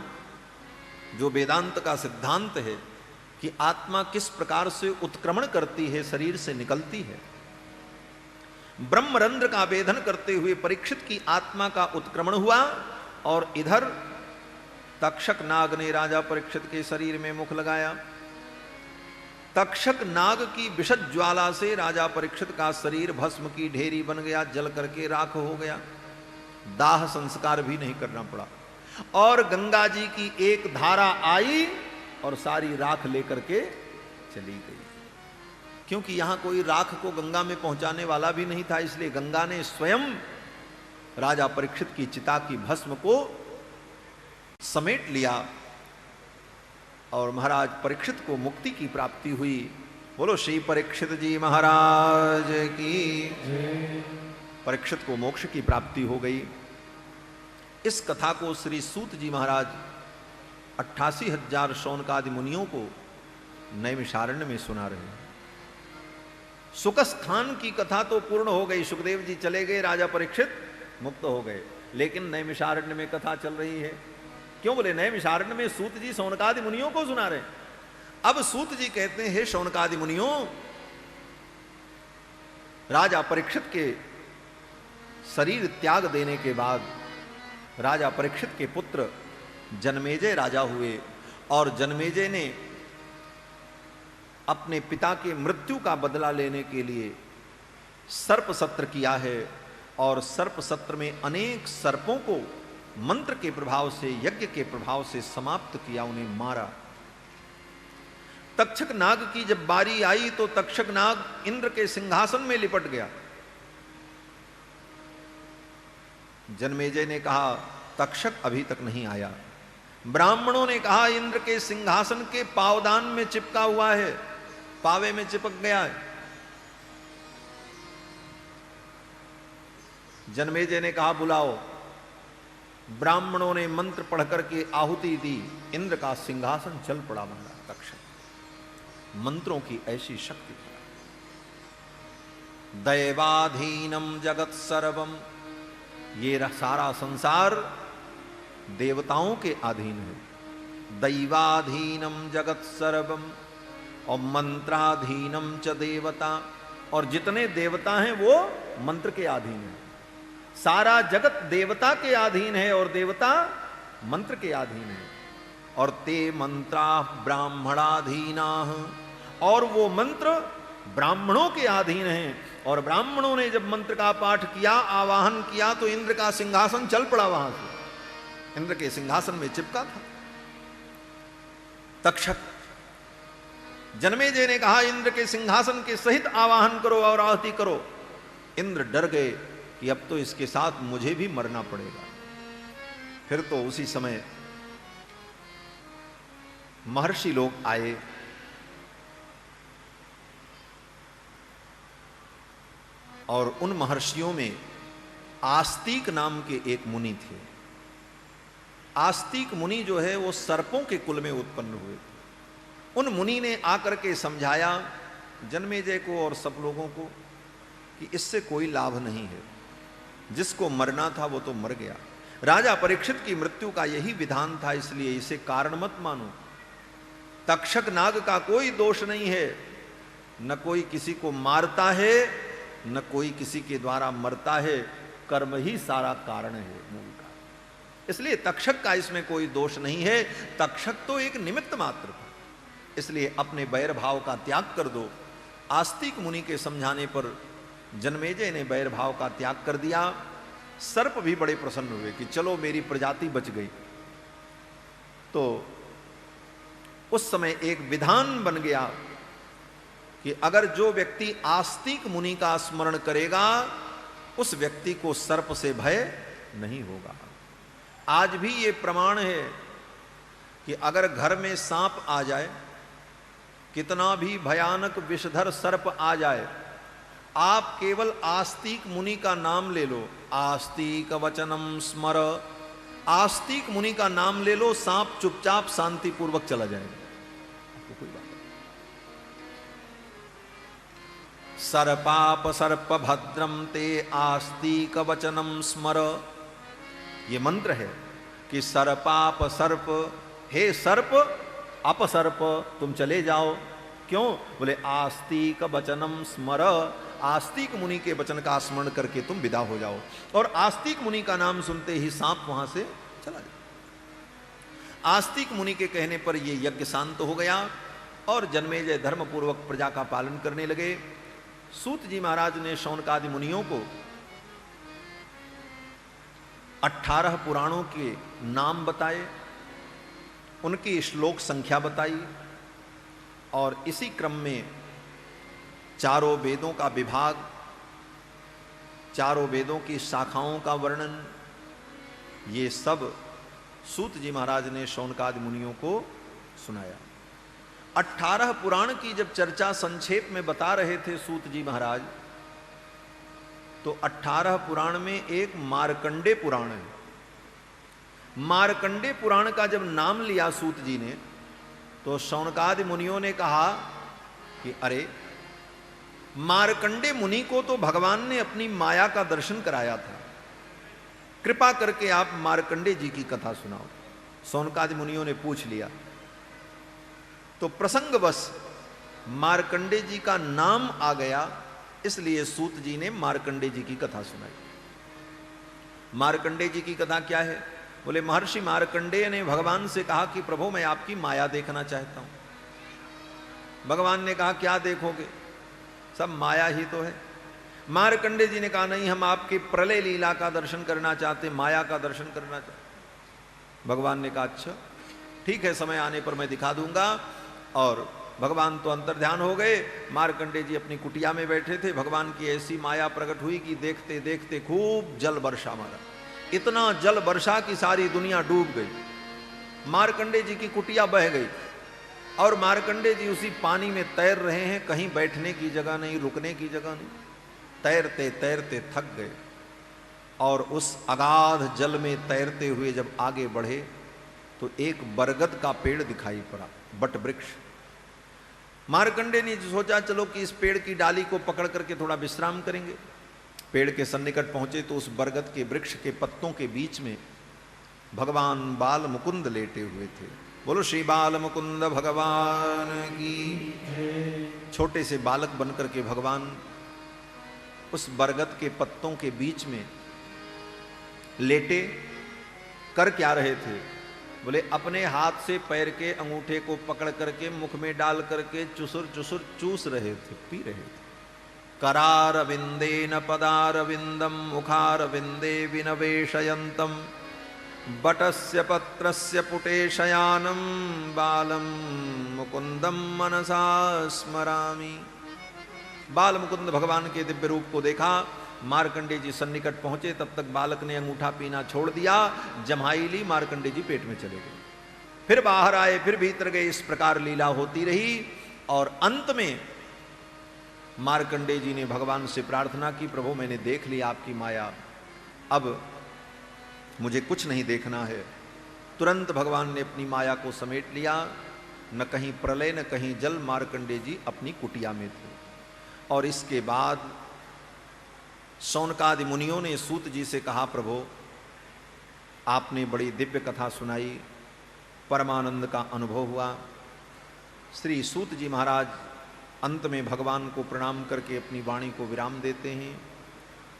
Speaker 1: जो वेदांत का सिद्धांत है कि आत्मा किस प्रकार से उत्क्रमण करती है, शरीर से निकलती है। ब्रह्मरंध्र का वेधन करते हुए परीक्षित की आत्मा का उत्क्रमण हुआ, और इधर तक्षक नाग ने राजा परीक्षित के शरीर में मुख लगाया। तक्षक नाग की विषद ज्वाला से राजा परीक्षित का शरीर भस्म की ढेरी बन गया, जल करके राख हो गया। दाह संस्कार भी नहीं करना पड़ा, और गंगा जी की एक धारा आई और सारी राख लेकर के चली गई। क्योंकि यहां कोई राख को गंगा में पहुंचाने वाला भी नहीं था, इसलिए गंगा ने स्वयं राजा परीक्षित की चिता की भस्म को समेट लिया और महाराज परीक्षित को मुक्ति की प्राप्ति हुई। बोलो श्री परीक्षित जी महाराज की। परीक्षित को मोक्ष की प्राप्ति हो गई। इस कथा को श्री सूत जी महाराज 88,000 शौनकादि मुनियों को नैमिषारण्य में सुना रहे हैं। सुकस्थान की कथा तो पूर्ण हो गई, सुखदेव जी चले गए, राजा परीक्षित मुक्त हो गए, लेकिन नैमिषारण्य में कथा चल रही है। क्यों? बोले नैमिषारण्य में सूत जी शौनकादि मुनियों को सुना रहे। अब सूत जी कहते हैं, शौनकादि मुनियों, राजा परीक्षित के शरीर त्याग देने के बाद राजा परीक्षित के पुत्र जनमेजय राजा हुए, और जनमेजय ने अपने पिता के मृत्यु का बदला लेने के लिए सर्प सत्र किया है, और सर्प सत्र में अनेक सर्पों को मंत्र के प्रभाव से, यज्ञ के प्रभाव से समाप्त किया, उन्हें मारा। तक्षक नाग की जब बारी आई तो तक्षक नाग इंद्र के सिंहासन में लिपट गया। जनमेजय ने कहा तक्षक अभी तक नहीं आया। ब्राह्मणों ने कहा इंद्र के सिंहासन के पावदान में चिपका हुआ है, पावे में चिपक गया है। जनमेजय ने कहा बुलाओ। ब्राह्मणों ने मंत्र पढ़ करके आहुति दी, इंद्र का सिंहासन चल पड़ा। महाराज तक्षक, मंत्रों की ऐसी शक्ति। दैवाधीनम जगत सर्वम, ये सारा संसार देवताओं के अधीन है। दैवाधीनम जगत सर्वम, और मंत्राधीनम च देवता, और जितने देवता हैं वो मंत्र के अधीन है। सारा जगत देवता के अधीन है और देवता मंत्र के अधीन है। और ते मंत्रा ब्राह्मणाधीना, और वो मंत्र ब्राह्मणों के अधीन हैं। और ब्राह्मणों ने जब मंत्र का पाठ किया, आवाहन किया, तो इंद्र का सिंहासन चल पड़ा वहां से। इंद्र के सिंहासन में चिपका था। तक्षक जन्मेजय ने कहा, इंद्र के सिंहासन के सहित आवाहन करो और आहुति करो। इंद्र डर गए कि अब तो इसके साथ मुझे भी मरना पड़ेगा। फिर तो उसी समय महर्षि लोग आए, और उन महर्षियों में आस्तिक नाम के एक मुनि थे। आस्तिक मुनि जो है वो सर्पों के कुल में उत्पन्न हुए। उन मुनि ने आकर के समझाया जन्मेजय को और सब लोगों को कि इससे कोई लाभ नहीं है, जिसको मरना था वो तो मर गया। राजा परीक्षित की मृत्यु का यही विधान था, इसलिए इसे कारण मत मानो। तक्षक नाग का कोई दोष नहीं है, न कोई किसी को मारता है न कोई किसी के द्वारा मरता है, कर्म ही सारा कारण है मूल का। इसलिए तक्षक का इसमें कोई दोष नहीं है, तक्षक तो एक निमित्त मात्र था। इसलिए अपने बैर भाव का त्याग कर दो। आस्तिक मुनि के समझाने पर जन्मेजय ने बैर भाव का त्याग कर दिया। सर्प भी बड़े प्रसन्न हुए कि चलो मेरी प्रजाति बच गई। तो उस समय एक विधान बन गया कि अगर जो व्यक्ति आस्तिक मुनि का स्मरण करेगा उस व्यक्ति को सर्प से भय नहीं होगा। आज भी ये प्रमाण है कि अगर घर में सांप आ जाए, कितना भी भयानक विषधर सर्प आ जाए, आप केवल आस्तिक मुनि का नाम ले लो, आस्तिक वचनम स्मर, आस्तिक मुनि का नाम ले लो, सांप चुपचाप शांतिपूर्वक चला जाएगा। कोई बात नहीं। सर्पाप सर्प भद्रम ते आस्तिक वचनम स्मर, ये मंत्र है कि सर्पाप सर्प, हे सर्प अपसर्प तुम चले जाओ। क्यों? बोले आस्तिक वचनम स्मर, आस्तिक मुनि के वचन का स्मरण करके तुम विदा हो जाओ। और आस्तिक मुनि का नाम सुनते ही सांप वहां से चला जाए। आस्तिक मुनि के कहने पर यह यज्ञ शांत हो गया और जन्मेजय धर्मपूर्वक प्रजा का पालन करने लगे। सूत जी महाराज ने शौनकादि मुनियों को 18 पुराणों के नाम बताए, उनकी श्लोक संख्या बताई और इसी क्रम में चारों वेदों का विभाग, चारों वेदों की शाखाओं का वर्णन, ये सब सूत जी महाराज ने शौनकादि मुनियों को सुनाया। 18 पुराण की जब चर्चा संक्षेप में बता रहे थे सूत जी महाराज, तो 18 पुराण में एक मार्कंडे पुराण है। मार्कंडे पुराण का जब नाम लिया सूत जी ने, तो शौनकादि मुनियों ने कहा कि अरे, मार्कंडे मुनि को तो भगवान ने अपनी माया का दर्शन कराया था, कृपा करके आप मार्कंडे जी की कथा सुनाओ। शौनकादि मुनियों ने पूछ लिया, तो प्रसंगवश मार्कंडे जी का नाम आ गया, इसलिए सूत जी ने मार्कंडे जी की कथा सुनाई। मार्कंडे जी की कथा क्या है? बोले महर्षि मार्कंडेय ने भगवान से कहा कि प्रभु मैं आपकी माया देखना चाहता हूं। भगवान ने कहा क्या देखोगे, सब माया ही तो है। मार्कंडे जी ने कहा नहीं, हम आपकी प्रलय लीला का दर्शन करना चाहते, माया का दर्शन करना चाहते। भगवान ने कहा अच्छा ठीक है, समय आने पर मैं दिखा दूंगा। और भगवान तो अंतर्ध्यान हो गए। मार्कंडे जी अपनी कुटिया में बैठे थे, भगवान की ऐसी माया प्रकट हुई कि देखते देखते खूब जल वर्षा मारा। इतना जल वर्षा की सारी दुनिया डूब गई। मार्कंडे जी की कुटिया बह गई और मार्कंडे जी उसी पानी में तैर रहे हैं, कहीं बैठने की जगह नहीं, रुकने की जगह नहीं। तैरते तैरते थक गए और उस अगाध जल में तैरते हुए जब आगे बढ़े तो एक बरगद का पेड़ दिखाई पड़ा, बट वृक्ष। मार्कंडे ने सोचा चलो कि इस पेड़ की डाली को पकड़ करके थोड़ा विश्राम करेंगे। पेड़ के सन्निकट पहुंचे तो उस बरगद के वृक्ष के पत्तों के बीच में भगवान बाल मुकुंद लेटे हुए थे। बोलो श्री बाल मुकुंद भगवान की। छोटे से बालक बनकर के भगवान उस बरगद के पत्तों के बीच में लेटे कर क्या रहे थे? बोले अपने हाथ से पैर के अंगूठे को पकड़ करके मुख में डाल करके चुसुर चुसुर चूस रहे थे, पी रहे थे। करार विंदे न पदार विंदम मुखार विंदे विनवेशयंतम बटस्य पत्रस्य पुटे शयानं बालं मुकुंदम मनसा स्मरामि। बाल मुकुंद भगवान के दिव्य रूप को देखा, मार्कंडे जी सन्निकट पहुंचे, तब तक बालक ने अंगूठा पीना छोड़ दिया, जम्हाई ली, मार्कंडे जी पेट में चले गए। फिर बाहर आए, फिर भीतर गए, इस प्रकार लीला होती रही। और अंत में मार्कंडे जी ने भगवान से प्रार्थना की, प्रभु मैंने देख ली आपकी माया, अब मुझे कुछ नहीं देखना है। तुरंत भगवान ने अपनी माया को समेट लिया, न कहीं प्रलय न कहीं जल, मार्कंडे जी अपनी कुटिया में थे। और इसके बाद शौनकादि मुनियों ने सूत जी से कहा, प्रभु आपने बड़ी दिव्य कथा सुनाई, परमानंद का अनुभव हुआ। श्री सूत जी महाराज अंत में भगवान को प्रणाम करके अपनी वाणी को विराम देते हैं।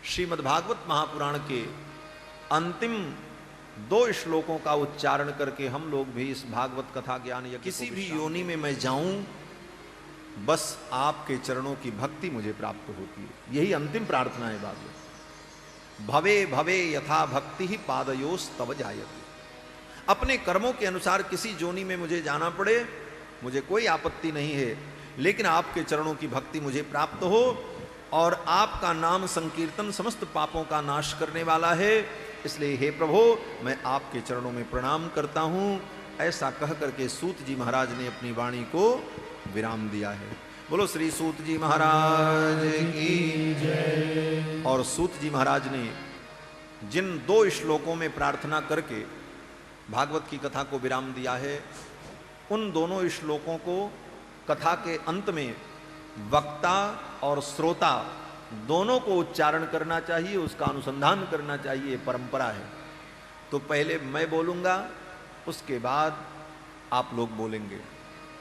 Speaker 1: श्रीमद्भागवत महापुराण के अंतिम 2 श्लोकों का उच्चारण करके हम लोग भी इस भागवत कथा ज्ञान या किसी भी योनि में मैं जाऊं, बस आपके चरणों की भक्ति मुझे प्राप्त होती है। यही अंतिम प्रार्थना है भागवत। भवे भवे यथा भक्ति ही पादयोस तव जायते। अपने कर्मों के अनुसार किसी जोनी में मुझे जाना पड़े, मुझे कोई आपत्ति नहीं है, लेकिन आपके चरणों की भक्ति मुझे प्राप्त हो, और आपका नाम संकीर्तन समस्त पापों का नाश करने वाला है। इसलिए हे प्रभु, मैं आपके चरणों में प्रणाम करता हूं। ऐसा कह करके सूत जी महाराज ने अपनी वाणी को विराम दिया है। बोलो श्री सूत जी महाराज की जय। और सूत जी महाराज ने जिन 2 श्लोकों में प्रार्थना करके भागवत की कथा को विराम दिया है, उन दोनों श्लोकों को कथा के अंत में वक्ता और श्रोता दोनों को उच्चारण करना चाहिए, उसका अनुसंधान करना चाहिए, परंपरा है। तो पहले मैं बोलूँगा, उसके बाद आप लोग बोलेंगे।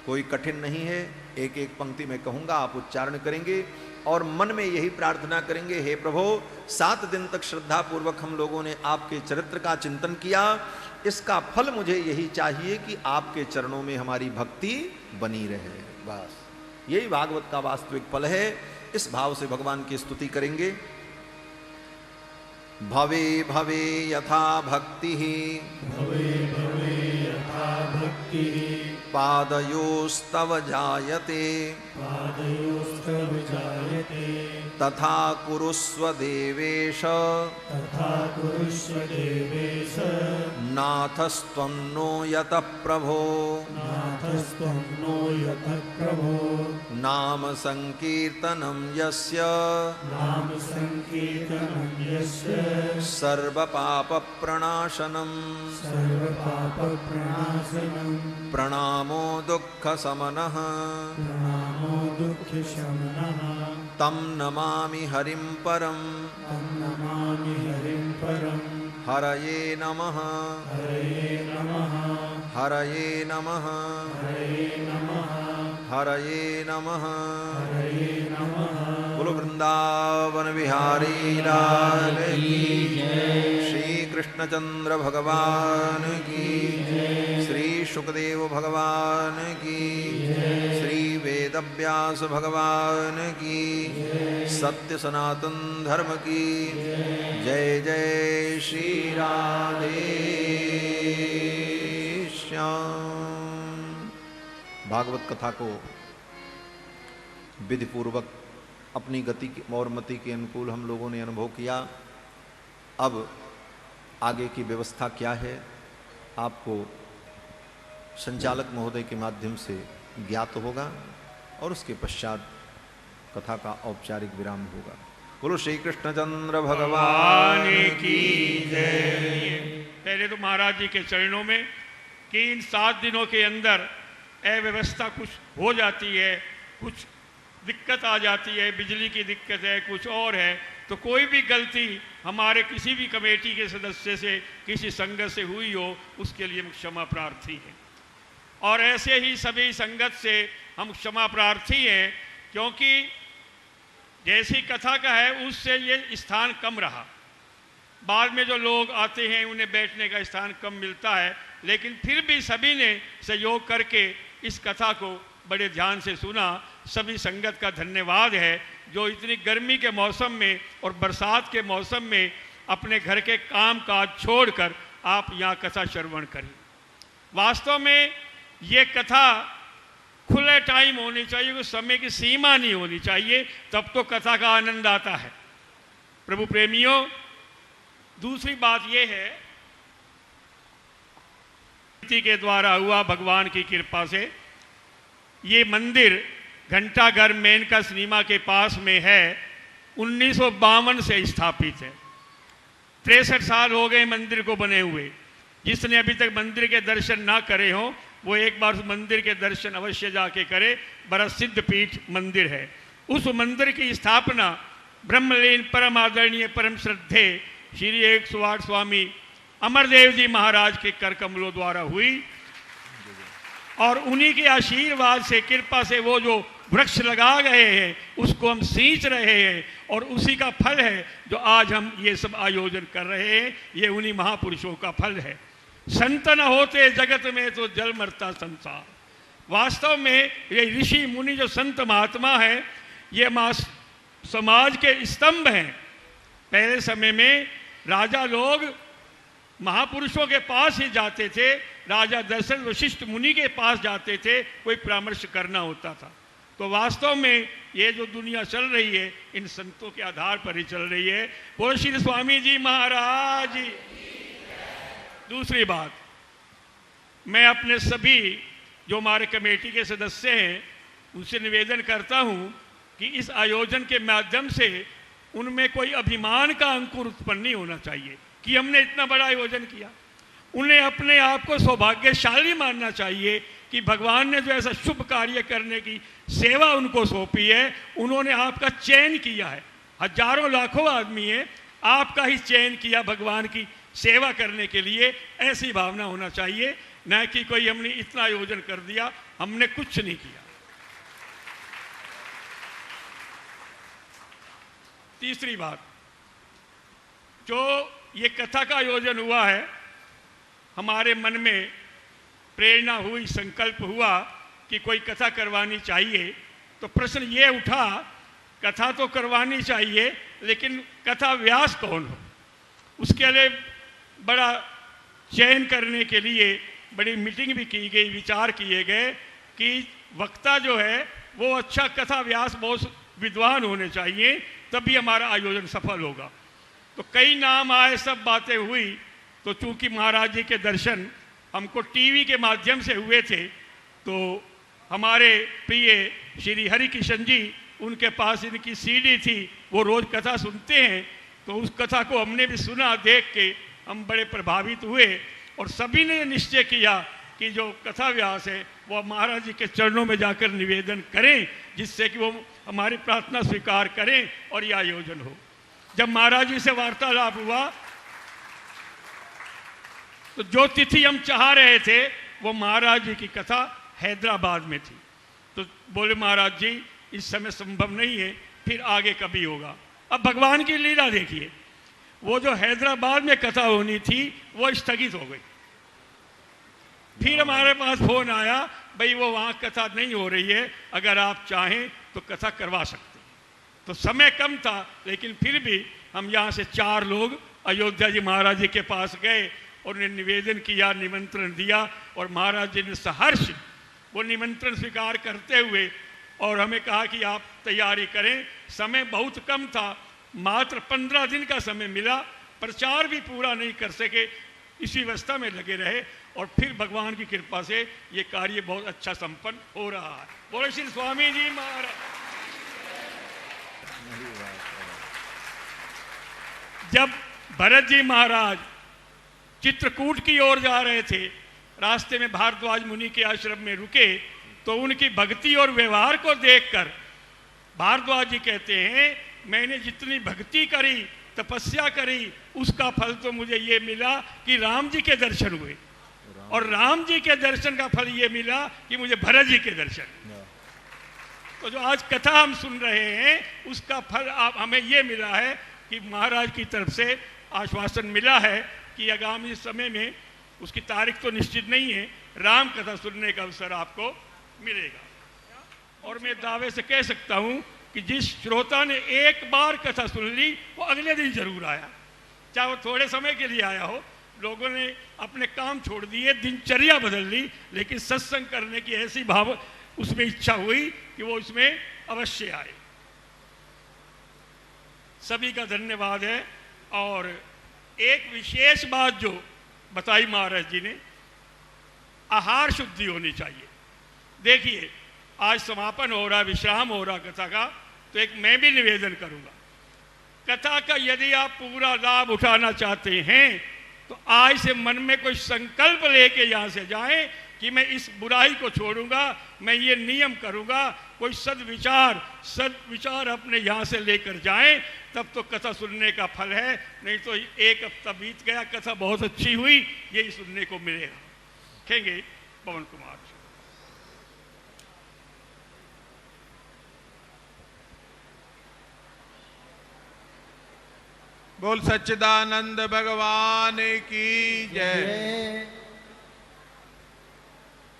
Speaker 1: कोई कठिन नहीं है, एक एक पंक्ति में कहूँगा, आप उच्चारण करेंगे और मन में यही प्रार्थना करेंगे, हे प्रभु 7 दिन तक श्रद्धा पूर्वक हम लोगों ने आपके चरित्र का चिंतन किया, इसका फल मुझे यही चाहिए कि आपके चरणों में हमारी भक्ति बनी रहे। बस यही भागवत का वास्तविक फल है। इस भाव से भगवान की स्तुति करेंगे। भवे भवे यथा भक्ति,
Speaker 2: भवे भवे यथा भक्ति,
Speaker 1: पादयोस्तव जायते,
Speaker 2: पादयोस्तव जायते,
Speaker 1: तथा कुरुस्व देवेश,
Speaker 2: तथा कुरुष्व देवेश,
Speaker 1: नाथस्त्वं नो यतः प्रभो,
Speaker 2: नाथस्त्वं नो यतः प्रभो,
Speaker 1: नाम संकीर्तनं यस्य,
Speaker 2: नाम संकीर्तनं यस्य,
Speaker 1: सर्वपापप्रणाशनं,
Speaker 2: सर्वपापप्रणाशनं,
Speaker 1: प्रणामो दुःखशमनः,
Speaker 2: प्रणामो दुःखशमनः,
Speaker 1: तं नमामि हरिं परं,
Speaker 2: तं नमामि हरिं परं,
Speaker 1: हरये नमः,
Speaker 2: हरये नमः,
Speaker 1: हरये नमः,
Speaker 2: हरये नमः,
Speaker 1: हरये नमः।
Speaker 2: हरये नमः।
Speaker 1: बोलो वृंदावन बिहारी लाल की जय। श्री कृष्णचंद्र भगवान की जय। श्री सुखदेव भगवान की जय। श्री वेदव्यास भगवान की जय। सत्य सनातन धर्म की जय। जय जय श्री राधे श्याम। भागवत कथा को विधि पूर्वक अपनी गति और मति के अनुकूल हम लोगों ने अनुभव किया। अब आगे की व्यवस्था क्या है आपको संचालक महोदय के माध्यम से ज्ञात होगा और उसके पश्चात कथा का औपचारिक विराम होगा। बोलो श्री कृष्णचंद्र भगवान की जय।
Speaker 3: पहले तो महाराज जी के चरणों में कि इन 7 दिनों के अंदर अव्यवस्था कुछ हो जाती है, कुछ दिक्कत आ जाती है, बिजली की दिक्कत है, कुछ और है, तो कोई भी गलती हमारे किसी भी कमेटी के सदस्य से, किसी संगत से हुई हो, उसके लिए हम क्षमा प्रार्थी हैं। और ऐसे ही सभी संगत से हम क्षमा प्रार्थी हैं, क्योंकि जैसी कथा का है उससे ये स्थान कम रहा। बाद में जो लोग आते हैं उन्हें बैठने का स्थान कम मिलता है, लेकिन फिर भी सभी ने सहयोग करके इस कथा को बड़े ध्यान से सुना। सभी संगत का धन्यवाद है जो इतनी गर्मी के मौसम में और बरसात के मौसम में अपने घर के काम काज छोड़कर आप यहाँ कथा श्रवण करें। वास्तव में ये कथा खुले टाइम होनी चाहिए, कोई समय की सीमा नहीं होनी चाहिए, तब तो कथा का आनंद आता है। प्रभु प्रेमियों, दूसरी बात यह है के द्वारा हुआ भगवान की कृपा से ये मंदिर घंटाघर मेनका सिनेमा के पास में है। 1952 से स्थापित है। 63 साल हो गए मंदिर को बने हुए। जिसने अभी तक मंदिर के दर्शन ना करे हो वो एक बार उस मंदिर के दर्शन अवश्य जाके करे। बड़ा सिद्ध पीठ मंदिर है। उस मंदिर की स्थापना ब्रह्मलीन परम आदरणीय परम श्रद्धे श्री 108 स्वामी अमरदेव जी महाराज के कर कमलों द्वारा हुई और उन्हीं के आशीर्वाद से कृपा से वो जो वृक्ष लगा गए हैं उसको हम सींच रहे हैं और उसी का फल है जो आज हम ये सब आयोजन कर रहे हैं। ये उन्हीं महापुरुषों का फल है। संत न होते जगत में तो जल मरता संसार। वास्तव में ये ऋषि मुनि जो संत महात्मा है ये समाज के स्तंभ हैं। पहले समय में राजा लोग महापुरुषों के पास ही जाते थे। राजा दशरथ वशिष्ठ मुनि के पास जाते थे, कोई परामर्श करना होता था। तो वास्तव में ये जो दुनिया चल रही है इन संतों के आधार पर ही चल रही है। बोलो श्री स्वामी जी महाराज जी। दूसरी बात, मैं अपने सभी जो हमारे कमेटी के सदस्य हैं उनसे निवेदन करता हूँ कि इस आयोजन के माध्यम से उनमें कोई अभिमान का अंकुर उत्पन्न नहीं होना चाहिए कि हमने इतना बड़ा आयोजन किया। उन्हें अपने आप को सौभाग्यशाली मानना चाहिए कि भगवान ने जो ऐसा शुभ कार्य करने की सेवा उनको सौंपी है, उन्होंने आपका चयन किया है। हजारों लाखों आदमी है, आपका ही चयन किया भगवान की सेवा करने के लिए। ऐसी भावना होना चाहिए, न कि कोई हमने इतना आयोजन कर दिया, हमने कुछ नहीं किया। तीसरी बात, जो ये कथा का आयोजन हुआ है, हमारे मन में प्रेरणा हुई, संकल्प हुआ कि कोई कथा करवानी चाहिए। तो प्रश्न ये उठा, कथा तो करवानी चाहिए लेकिन कथा व्यास कौन हो। उसके लिए बड़ा चयन करने के लिए बड़ी मीटिंग भी की गई, विचार किए गए कि वक्ता जो है वो अच्छा कथा व्यास बहुत विद्वान होने चाहिए, तभी हमारा आयोजन सफल होगा। तो कई नाम आए, सब बातें हुई। तो चूंकि महाराज जी के दर्शन हमको टीवी के माध्यम से हुए थे, तो हमारे प्रिय श्री हरि किशन जी, उनके पास इनकी सीडी थी, वो रोज कथा सुनते हैं। तो उस कथा को हमने भी सुना, देख के हम बड़े प्रभावित हुए और सभी ने निश्चय किया कि जो कथा व्यास है वो महाराज जी के चरणों में जाकर निवेदन करें, जिससे कि वो हमारी प्रार्थना स्वीकार करें और यह आयोजन हो। जब महाराज जी से वार्तालाप हुआ तो जो तिथि हम चाह रहे थे वो महाराज जी की कथा हैदराबाद में थी। तो बोले महाराज जी इस समय संभव नहीं है, फिर आगे कभी होगा। अब भगवान की लीला देखिए, वो जो हैदराबाद में कथा होनी थी वो स्थगित हो गई। फिर हमारे पास फोन आया, भाई वो वहाँ कथा नहीं हो रही है, अगर आप चाहें तो कथा करवा सकते हैं। तो समय कम था, लेकिन फिर भी हम यहाँ से 4 लोग अयोध्या जी महाराज जी के पास गए और उन्हें निवेदन किया, निमंत्रण दिया और महाराज जी ने सहर्ष वो निमंत्रण स्वीकार करते हुए और हमें कहा कि आप तैयारी करें। समय बहुत कम था, मात्र 15 दिन का समय मिला, प्रचार भी पूरा नहीं कर सके, इसी अवस्था में लगे रहे और फिर भगवान की कृपा से ये कार्य बहुत अच्छा संपन्न हो रहा है। बोले श्री स्वामी जी महाराज। जब भरत जी महाराज चित्रकूट की ओर जा रहे थे, रास्ते में भारद्वाज मुनि के आश्रम में रुके, तो उनकी भक्ति और व्यवहार को देखकर भारद्वाज जी कहते हैं मैंने जितनी भक्ति करी, तपस्या करी, उसका फल तो मुझे ये मिला कि राम जी के दर्शन हुए और राम जी के दर्शन का फल ये मिला कि मुझे भरत जी के दर्शन। तो जो आज कथा हम सुन रहे हैं उसका फल हमें ये मिला है कि महाराज की तरफ से आश्वासन मिला है कि आगामी समय में, उसकी तारीख तो निश्चित नहीं है, राम कथा सुनने का अवसर आपको मिलेगा। और मैं दावे से कह सकता हूं कि जिस श्रोता ने एक बार कथा सुन ली वो अगले दिन जरूर आया, चाहे वो थोड़े समय के लिए आया हो, लोगों ने अपने काम छोड़ दिए, दिनचर्या बदल ली, लेकिन सत्संग करने की ऐसी भाव उसमें इच्छा हुई कि वो उसमें अवश्य आए। सभी का धन्यवाद है। और एक विशेष बात जो बताई महाराज जी ने, आहार शुद्धि होनी चाहिए। देखिए आज समापन हो रहा, विश्राम हो रहा कथा का, तो एक मैं भी निवेदन करूंगा, कथा का यदि आप पूरा लाभ उठाना चाहते हैं तो आज से मन में कोई संकल्प लेके यहाँ से जाएं कि मैं इस बुराई को छोड़ूंगा, मैं ये नियम करूंगा, कोई सदविचार अपने यहाँ से लेकर जाएं, तब तो कथा सुनने का फल है। नहीं तो एक हफ्ता बीत गया, कथा बहुत अच्छी हुई, यही सुनने को मिलेगा। कहेंगे पवन कुमार।
Speaker 4: बोल सच्चिदानंद भगवान की जय।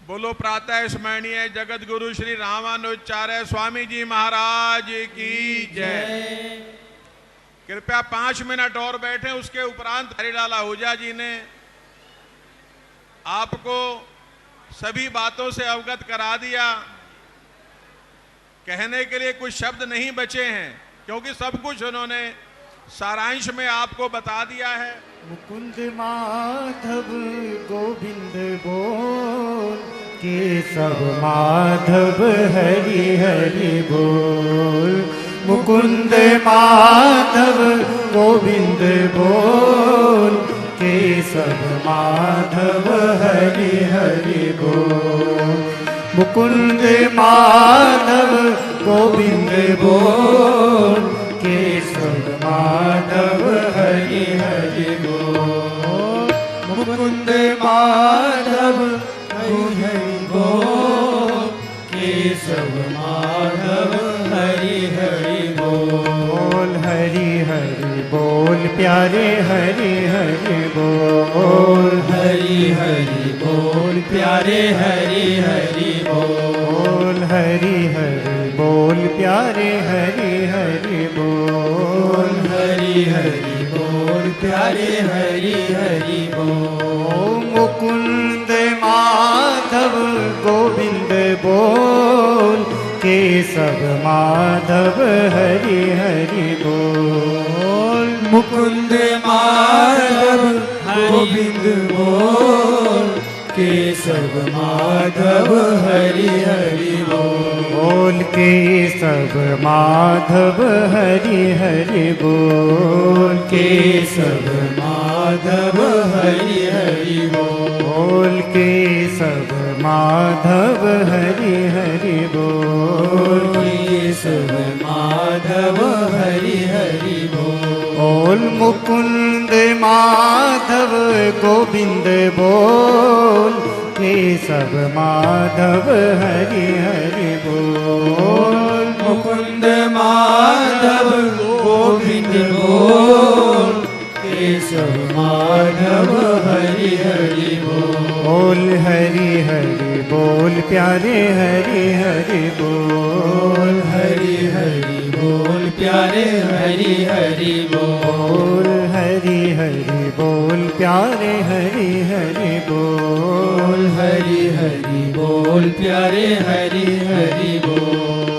Speaker 4: बोलो प्रातः स्मरणीय जगत गुरु श्री रामानुजाचार्य स्वामी जी महाराज की जय। कृपया 5 मिनट और बैठे। उसके उपरांत हरिलाल आहूजा जी ने आपको सभी बातों से अवगत करा दिया। कहने के लिए कुछ शब्द नहीं बचे हैं, क्योंकि सब कुछ उन्होंने सारांश में आपको बता दिया है।
Speaker 2: मुकुंद माधव गोविंद बोल, केशव माधव हरि हरि बोल। मुकुंद माधव गोविंद बोल, केशव माधव हरि हरि बोल। मुकुंद माधव गोविंद बोल, केशव माधव हरि हरि बोल। मुकुंद माधव हरि हरि बोल, केशव माधव हरि हरि बोल। हरि हरि बोल प्यारे हरि हरि बोल। हरि हरि बोल प्यारे हरि हरि बोल। हरि हरि बोल प्यारे हरि हरि बोल। हरि हरि बोल प्यारे हरि हरि बोल। मुकुंद माधव गोविंद बोल, केशव माधव हरि हरि बोल। मुकुंद माधव गोविंद बोल, केशव माधव हरि हरि बोल। केशव माधव हरि हरि बोल। केशव माधव हरि हरि बोल। केशव माधव हरि हरि बोल। केशव माधव हरि हरि बोल। मुकुंद माधव गोविंद बोल, केशव माधव हरि हरि बोल। मुकुंद माधव गोविंद बोल, केशव माधव हरि हरि बोल। हरि हरि बोल प्यारे हरि हरि बोल। हरि हरि बोल प्यारे हरि हरि बोल। हरि हरि बोल प्यारे हरि हरि बोल। हरि हरि बोल प्यारे हरि हरि बोल।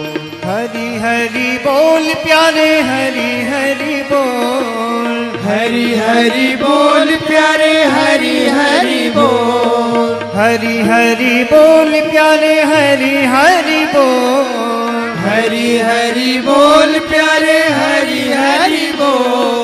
Speaker 2: हरि हरि बोल प्यारे हरि हरि बोल। हरि हरि बोल प्यारे हरि हरि बोल। हरि हरि बोल प्यारे हरि हरि बोल। हरि हरि बोल प्यारे हरि हरि बोल।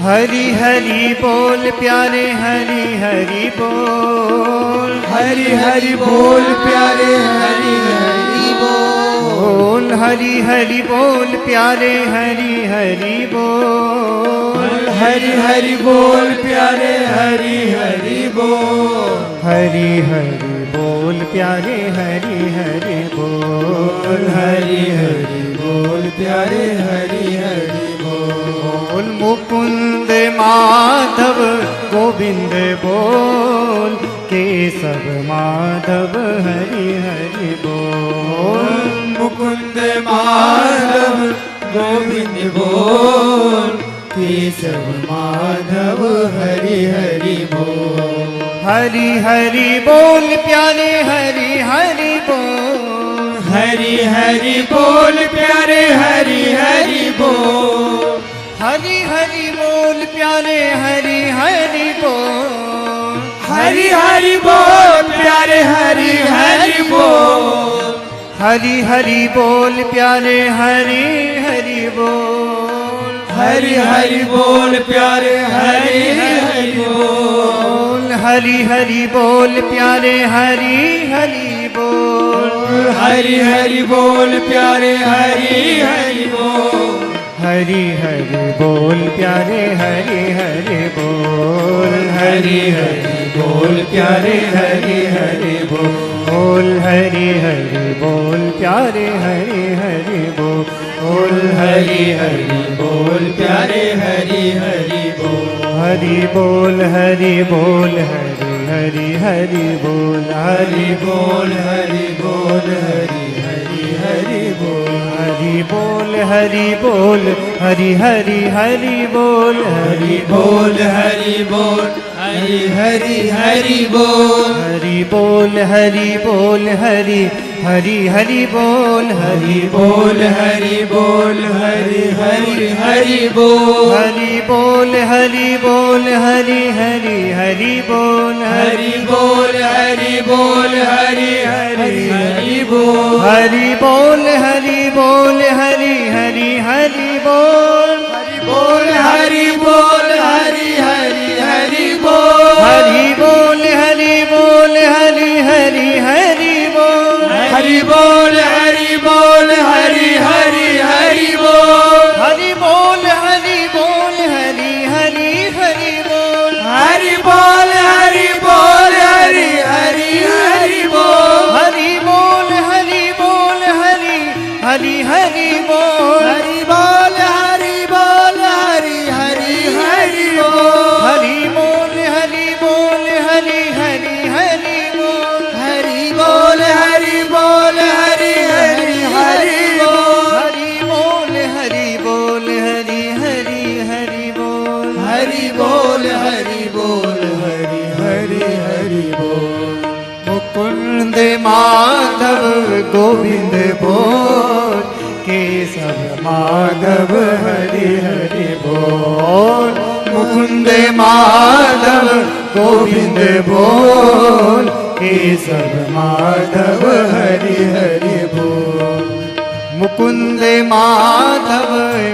Speaker 2: हरि हरि बोल प्यारे हरि हरि बोल। हरि हरि बोल प्यारे हरि हरि बोल। हरि हरि बोल प्यारे हरि हरि बोल। हरि हरि बोल प्यारे हरि हरि बोल। हरि हरि बोल प्यारे हरि हरि बोल। हरि हरि बोल प्यारे हरि हरि बोल। मुकुंद माधव गोविंद बोल, केशव माधव हरि हरि बोल। मुकुंद माधव गोविंद बोल, केशव माधव हरि हरि बोल। हरि हरि बोल प्यारे हरि हरि बोल,
Speaker 5: हरि हरि बोल प्यारे हरि हरि बोल,
Speaker 2: हरि हरि बोल प्यारे हरि हरि बोल,
Speaker 5: हरि हरि बोल प्यारे हरि हरि बोल,
Speaker 2: हरि हरि बोल प्यारे हरि हरि बोल,
Speaker 5: हरि हरि बोल प्यारे हरि हरि बोल,
Speaker 2: हरि हरि बोल प्यारे हरि हरि बोल,
Speaker 5: हरि हरि बोल प्यारे हरि हरि बोल,
Speaker 2: हरि हरि बोल प्यारे हरि हरि बोल,
Speaker 5: हरि हरि बोल प्यारे हरि हरि
Speaker 2: बोल, हरि हरि बोल प्यारे हरि हरि बोल,
Speaker 5: हरि हरि बोल प्यारे हरि हरि बोल,
Speaker 2: हरि बोल हरि बोल हरि हरि हरि बोल,
Speaker 5: हरि बोल हरि बोल हरि हरि हरि बोल,
Speaker 2: हरि बोल हरि बोल हरि हरि हरि बोल,
Speaker 5: हरि बोल हरि बोल हरि हरि हरि बोल,
Speaker 2: हरि बोल हरि बोल हरि हरि हरि बोल,
Speaker 5: हरि बोल हरि बोल हरि हरि हरि बोल,
Speaker 2: हरि बोल हरि बोल हरि हरि हरि बोल,
Speaker 5: हरि बोल हरि बोल हरि हरि हरि बोल,
Speaker 2: हरि बोल हरि बोल हरि हरि हरि बोल,
Speaker 5: बोल हरि बोल हरि हरि हरि बोल,
Speaker 2: हरि बोल हरि बोल हरि हरि हरि बोल,
Speaker 5: हरि बोल हरि बोल हरि हरि हरि बोल,
Speaker 2: हरि बोल हरि बोल हरि हरि हरि बोल,
Speaker 5: हरि बोल हरि बोल हरि हरि हरि बोल,
Speaker 2: हरि बोल हरि बोल हरि हरि हरि बोल,
Speaker 5: हरि बोल हरि बोल हरि हरि हरि बोल,
Speaker 2: हरि बोल हरि बोल हरि हरि हरि बोल,
Speaker 5: हरि बोल हरि बोल हरि हरि हरि बोल,
Speaker 2: हरि बोल हरि बोल हरि हरि हरि बोल,
Speaker 5: हरि बोल हरि बोल हरि हरि हरि बोल,
Speaker 2: मुकुंद माधव गोविंद बोल, केशव माधव हरि हरि बोल, मुकुंद माधव गोविंद बोल, केशव माधव हरि हरि बोल, मुकुंद माधव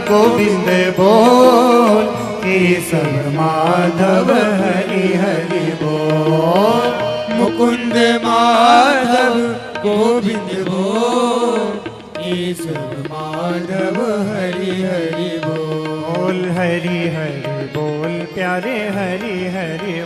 Speaker 2: गोविंद बोल, केशव माधव हरि हरि बोल,
Speaker 5: मुकुंद माधव गोविंद बोल, केशव माधव हरि हरि बोल,
Speaker 2: हरि हरि बोल प्यारे हरि हरि,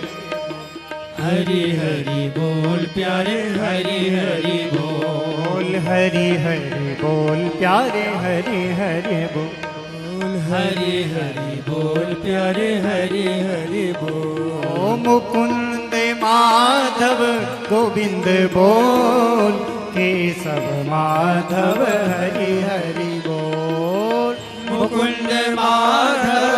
Speaker 5: हरि हरि बोल प्यारे हरि हरि बोल,
Speaker 2: हरि हरि बोल प्यारे हरि हरि बोल,
Speaker 5: हरि हरि बोल प्यारे हरि हरि बोल,
Speaker 2: ओ मुकुंद माधव गोविंद बोल, केशव माधव हरि हरि बोल,
Speaker 5: मुकुंद माधव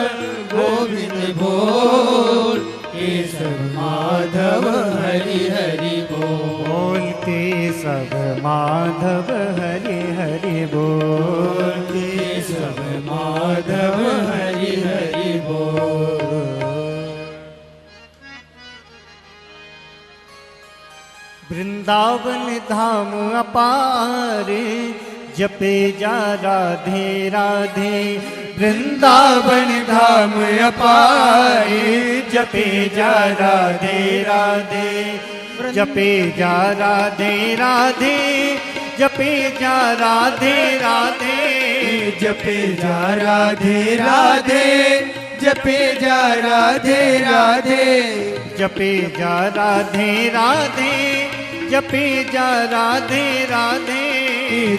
Speaker 5: गोविंद बोल, केशव माधव हरि हरि बोल,
Speaker 2: केशव माधव हरि हरि बोल,
Speaker 5: केशव माधव हरि हरि बोल,
Speaker 2: वृंदावन धाम अपारे जपे जा राधे राधे, वृंदावन धाम अपारे जपे जा राधे राधे, जपे जा राधे राधे, जपे जा राधे राधे,
Speaker 5: जपे जा राधे राधे, जपे जा राधे राधे,
Speaker 2: जपे जा राधे राधे, जपे जा राधे राधे,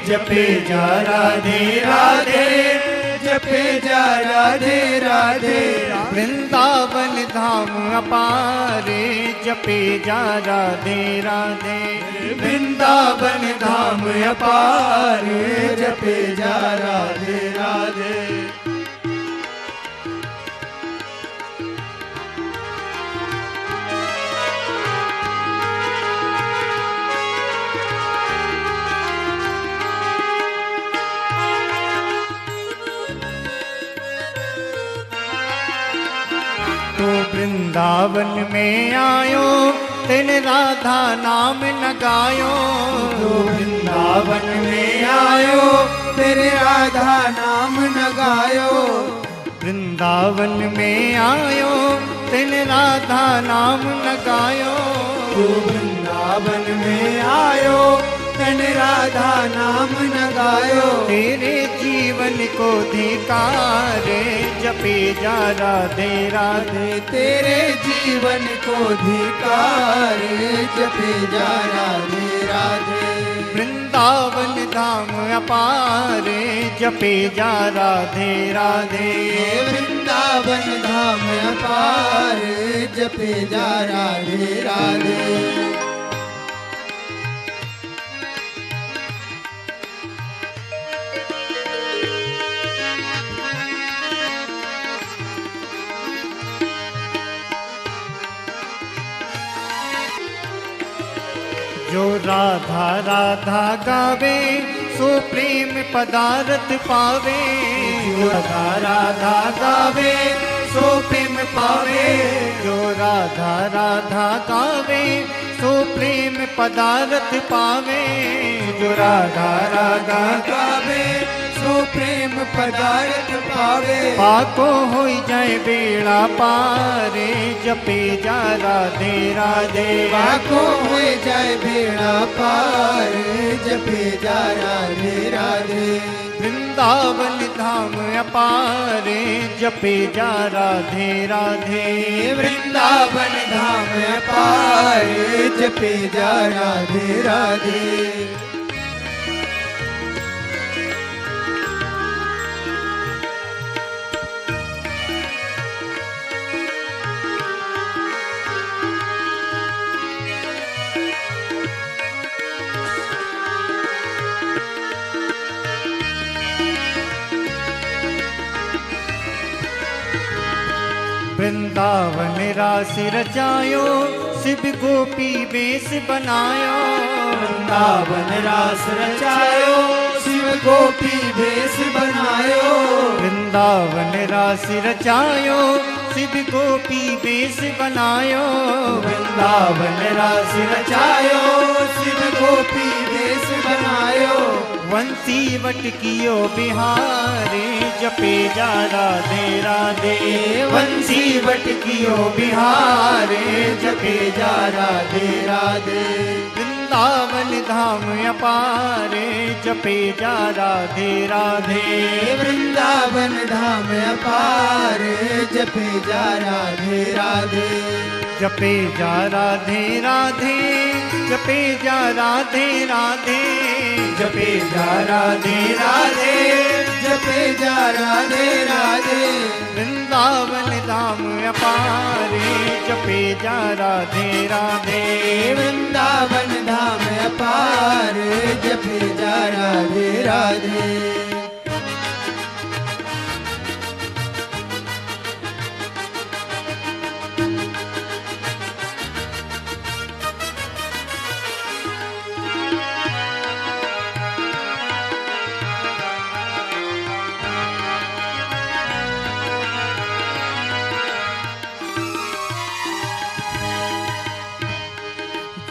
Speaker 5: जपे जा राधे राधे, जपे जा राधे राधे,
Speaker 2: वृंदावन धाम अपारे जपे जा राधे राधे,
Speaker 5: वृंदावन धाम अपार जपे जा राधे राधे,
Speaker 2: वृंदावन में आयो तिन राधा नाम न गायो।
Speaker 5: जो वृंदावन में आयो तेरे राधा नाम न गायो।
Speaker 2: वृंदावन में आयो तिन राधा नाम न गायो।
Speaker 5: जो वृंदावन में आयो तेने राधा नाम न गायो।
Speaker 2: तेरे जीवन को धिकारे जपे जा राधे राधे।
Speaker 5: तेरे जीवन को धिकारे जपे जा राधे राधे।
Speaker 2: वृंदावन धाम अपारे जपे जा राधे राधे।
Speaker 5: वृंदावन धाम अपार जपे जा राधे राधे।
Speaker 2: जो राधा राधा गावे सो प्रेम पदार्थ पावे। जो राधा राधा गावे सो प्रेम पावे। जो राधा राधा गावे सो प्रेम पदार्थ पावे। जो राधा राधा
Speaker 5: गावे सो प्रेम पदार्थ पावे।
Speaker 2: पाको हो जाए बेड़ा पारे जपे जा राधे राधे।
Speaker 5: पाको हो जाए बेड़ा पार जपे जा राधे राधे।
Speaker 2: वृंदावन धाम अपारे जपे जा राधे राधे।
Speaker 5: वृंदावन धाम अपार जपे जा राधे राधे।
Speaker 2: वृंदावन रास रचायो शिव गोपी वेश बनायो।
Speaker 5: वृंदावन रास रचायो शिव गोपी वेश बनायो।
Speaker 2: वृंदावन रास रचायो शिव गोपी वेश बनायो।
Speaker 5: वृंदावन रास रचायो शिव गोपी वेश बनायो।
Speaker 2: वंशी वट कियो बिहारे जपे जा राधे राधे। वंशी वट कियो बिहारे जपे जा राधे राधे। वृंदावन धाम अपारे जपे जा राधे राधे।
Speaker 5: वृंदावन धाम अपार जपे जा राधे राधे।
Speaker 2: जपे जा राधे राधे। जपे जा राधे राधे। जपे जा राधे राधे।
Speaker 5: जपे जा राधे राधे।
Speaker 2: वृंदावन धाम अपारे जपे जा राधे राधे।
Speaker 5: वृंदावन धाम अपार जपे जा राधे राधे।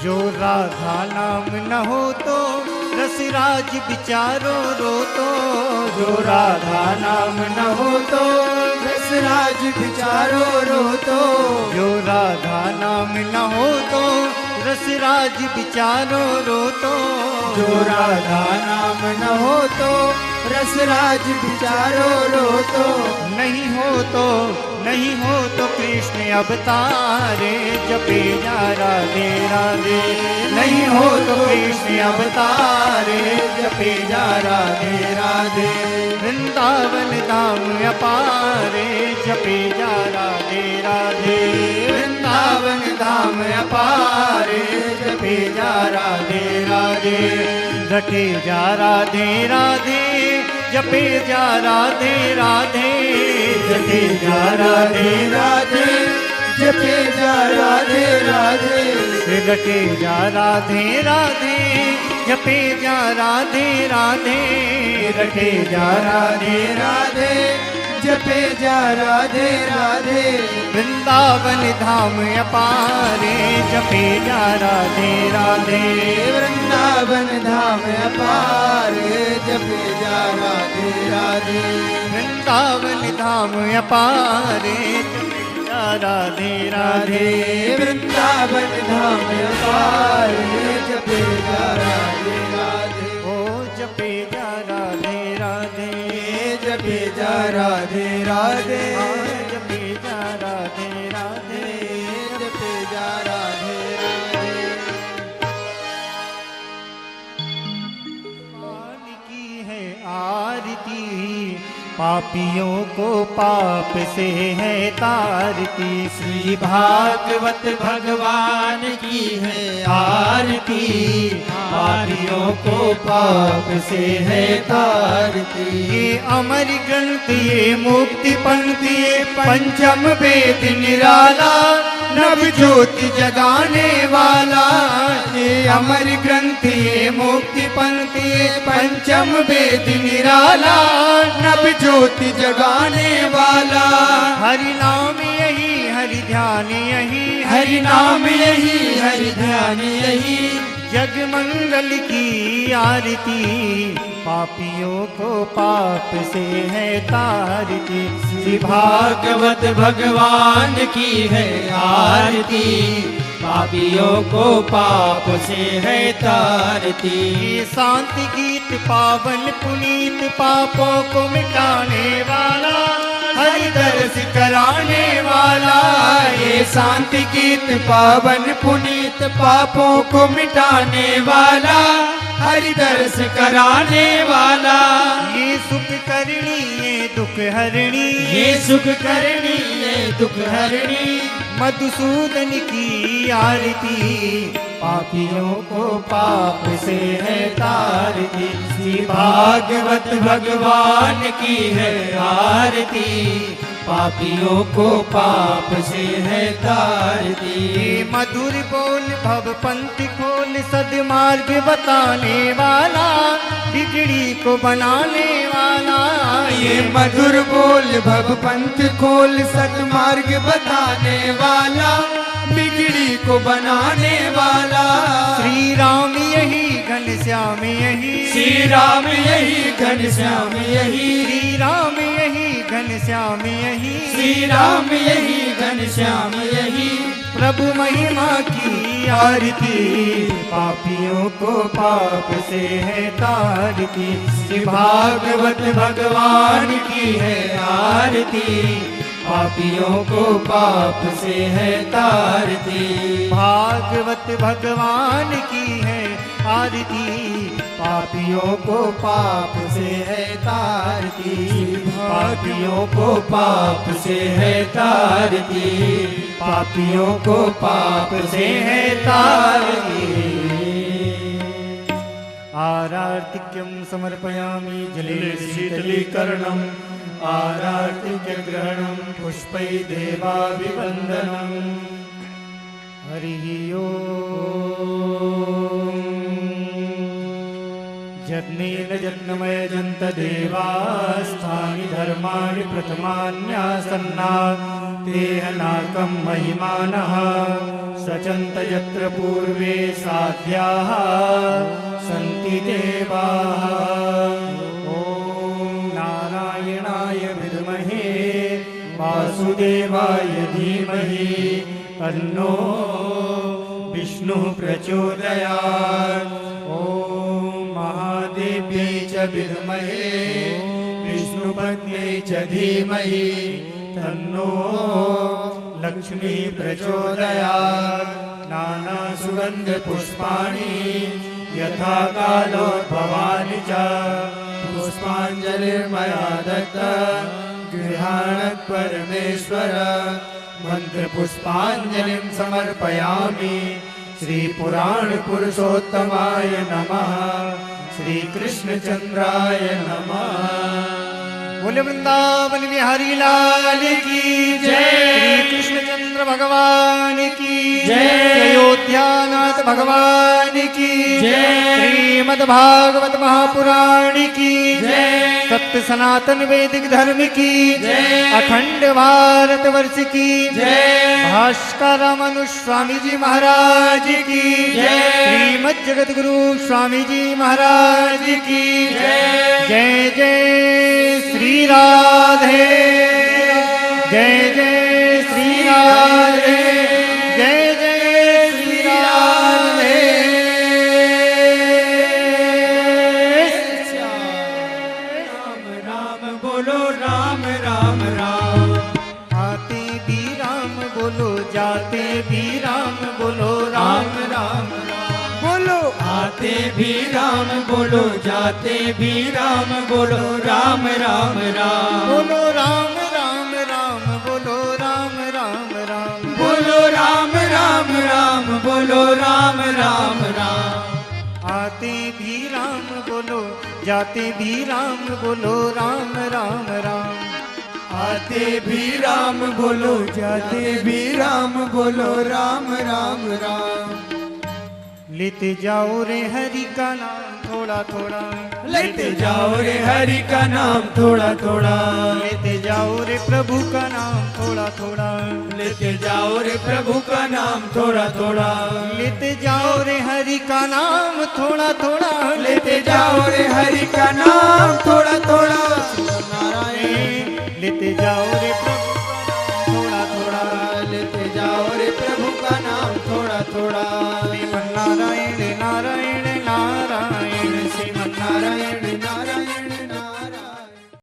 Speaker 2: जो राधा नाम न हो तो रसराज विचारो रो तो।
Speaker 5: जो राधा नाम न हो तो रसराज विचारो रो तो।
Speaker 2: जो राधा नाम न हो तो रसराज विचारो रो तो।
Speaker 5: जो राधा नाम न हो तो रसराज विचारो रो तो।
Speaker 2: नहीं हो तो कृष्ण अवतारे जपे जा राधे राधे। नहीं हो तो कृष्ण अवतारे जपे जा राधे राधे। वृंदावन धाम अपारे जपे जा राधे राधे। वृंदावन धाम अपारे जपे जा राधे राधे। रटे जा राधे राधे जपे जा राधे राधे। जपे जा राधे राधे।
Speaker 5: जपे जा राधे राधे।
Speaker 2: रटे जा राधे राधे जपे जा राधे राधे। रटे जा राधे
Speaker 5: राधे जपे जा राधे राधे।
Speaker 2: वृंदावन धाम अपारे जपे जा राधे राधे।
Speaker 5: वृंदावन धाम अपार जपे जा राधे राधे।
Speaker 2: वृंदावन धाम अपारे जपे जा राधे राधे।
Speaker 5: वृंदावन धाम अपार जपे जा राधे राधे।
Speaker 2: ओ जपे जा राधे राधे।
Speaker 5: जपे जा राधे राधे।
Speaker 2: जपे जा राधे राधे।
Speaker 5: जपे जा राधे राधे।
Speaker 2: मान की है आरती पापियों को पाप से है तारती।
Speaker 5: श्री भागवत भगवान की है आरती पापियों को पाप से है तारती।
Speaker 2: ये अमर ग्रंथ ये मुक्ति पंक्ति ये पंचम वेद निराला नव ज्योति जगाने वाला।
Speaker 5: ये अमर ग्रंथ ये मुक्ति पंक्ति ये पंचम वेद निराला नव ज्योति जगाने वाला।
Speaker 2: हरि नाम यही हरि ध्यान यही
Speaker 5: हरि नाम यही हरि ध्यान यही।
Speaker 2: जग मंगल की आरती पापियों को पाप से है तारती।
Speaker 5: श्री भागवत भगवान की है आरती पापियों को पाप से है तारती।
Speaker 2: ये शांति गीत पावन पुनीत पापों को मिटाने वाला हरि दर्श कराने वाला।
Speaker 5: ये शांति गीत पावन पुनीत पापों को मिटाने वाला हरि दर्श कराने वाला।
Speaker 2: ये सुख करणी ये दुख हरणी
Speaker 5: ये सुख करणी ये दुख हरणी।
Speaker 2: मधुसूदन की आरती पापियों को पाप से है तारती।
Speaker 5: श्री भागवत भगवान की है आरती पापियों को पाप से है तारती।
Speaker 2: मधुर बोल भव पंथ खोल सदमार्ग बताने वाला बिगड़ी को बनाने वाला।
Speaker 5: ये मधुर बोल भव पंथ खोल सतमार्ग बताने वाला बिगड़ी को बनाने वाला।
Speaker 2: श्री राम यही घनश्याम यही
Speaker 5: श्री राम यही घनश्याम यही।
Speaker 2: श्री राम यही घनश्याम यही
Speaker 5: श्री राम यही घनश्याम यही।
Speaker 2: प्रभु महिमा की आरती पापियों को पाप से है तारती।
Speaker 5: श्री भागवत भगवान की है आरती पापियों को पाप से है तारती।
Speaker 2: भागवत भगवान की है आरती
Speaker 5: पापियों को पाप से है तारती। पापियों को पाप से है तारती। पापियों को पाप से है तारती।
Speaker 2: आरार्तिक्यं समर्पयामि जले शीतलीकरणम्
Speaker 5: आरार्तिक्यग्रहणं पुष्पै देवाभिवन्दनम्।
Speaker 2: हरिः ओम्। यज्ञेन यज्ञमयजन्त देवास्तानि धर्माणि प्रथमान्यासन्ना तेहनाकं महिमानः सचन्त यत्र पूर्वे साध्याः सन्ति देवाः। ॐ नारायणाय विद्महे वासुदेवाय धीमहि तन्नो विष्णुः प्रचोदयात्। ॐ महादेव्यै च विद्महे विष्णुपत्न्यै च धीमहि तन्नो लक्ष्मी प्रचोदयात्। नानासुगन्धपुष्पाणि यथा कालोद्भवानि च पुष्पाञ्जलिर्मया दत्ता गृहाणः परमेश्वर। मन्त्रपुष्पाञ्जलिं समर्पयामि श्रीपुराणपुरुषोत्तमाय नमः श्रीकृष्णचन्द्राय नमः। बोले वृंदावन बिहारी लाल की जय। श्री कृष्णचंद्र भगवान की जय। अयोध्यानाथ भगवान की जय। श्रीमद् भागवत महापुराण की जय। सत्य सनातन वैदिक धर्म की जय, अखंड भारत वर्ष की जय, भास्कर रामानुज स्वामी जी महाराज की जय, श्रीमद जगत गुरु स्वामी जी महाराज की जय। जय जय श्री राधे, जय जय श्री राधे, जय जय श्री राधे।
Speaker 5: राम राम बोलो राम राम राम,
Speaker 2: आते भी राम बोलो, जाते भी राम बोलो, राम राम
Speaker 5: बोलो आते भी राम बोलो, जाते भी राम बोलो, राम राम राम
Speaker 2: बोलो, राम राम राम बोलो, राम राम राम
Speaker 5: बोलो, राम राम राम बोलो, राम राम राम।
Speaker 2: आते भी राम बोलो, जाते भी राम बोलो, राम राम राम
Speaker 5: आते भी राम बोलो, जाते भी राम बोलो, राम राम राम।
Speaker 2: लेते जाओ रे हरि का नाम थोड़ा थोड़ा,
Speaker 5: लेते जाओ रे हरि का नाम थोड़ा थोड़ा,
Speaker 2: लेते जाओ रे प्रभु का नाम थोड़ा थोड़ा,
Speaker 5: लेते जाओ रे प्रभु का नाम थोड़ा थोड़ा,
Speaker 2: लेते जाओ रे हरि का नाम थोड़ा थोड़ा,
Speaker 5: लेते जाओ रे हरि का नाम थोड़ा थोड़ा। नारायण
Speaker 2: लेते जाओ रे प्रभु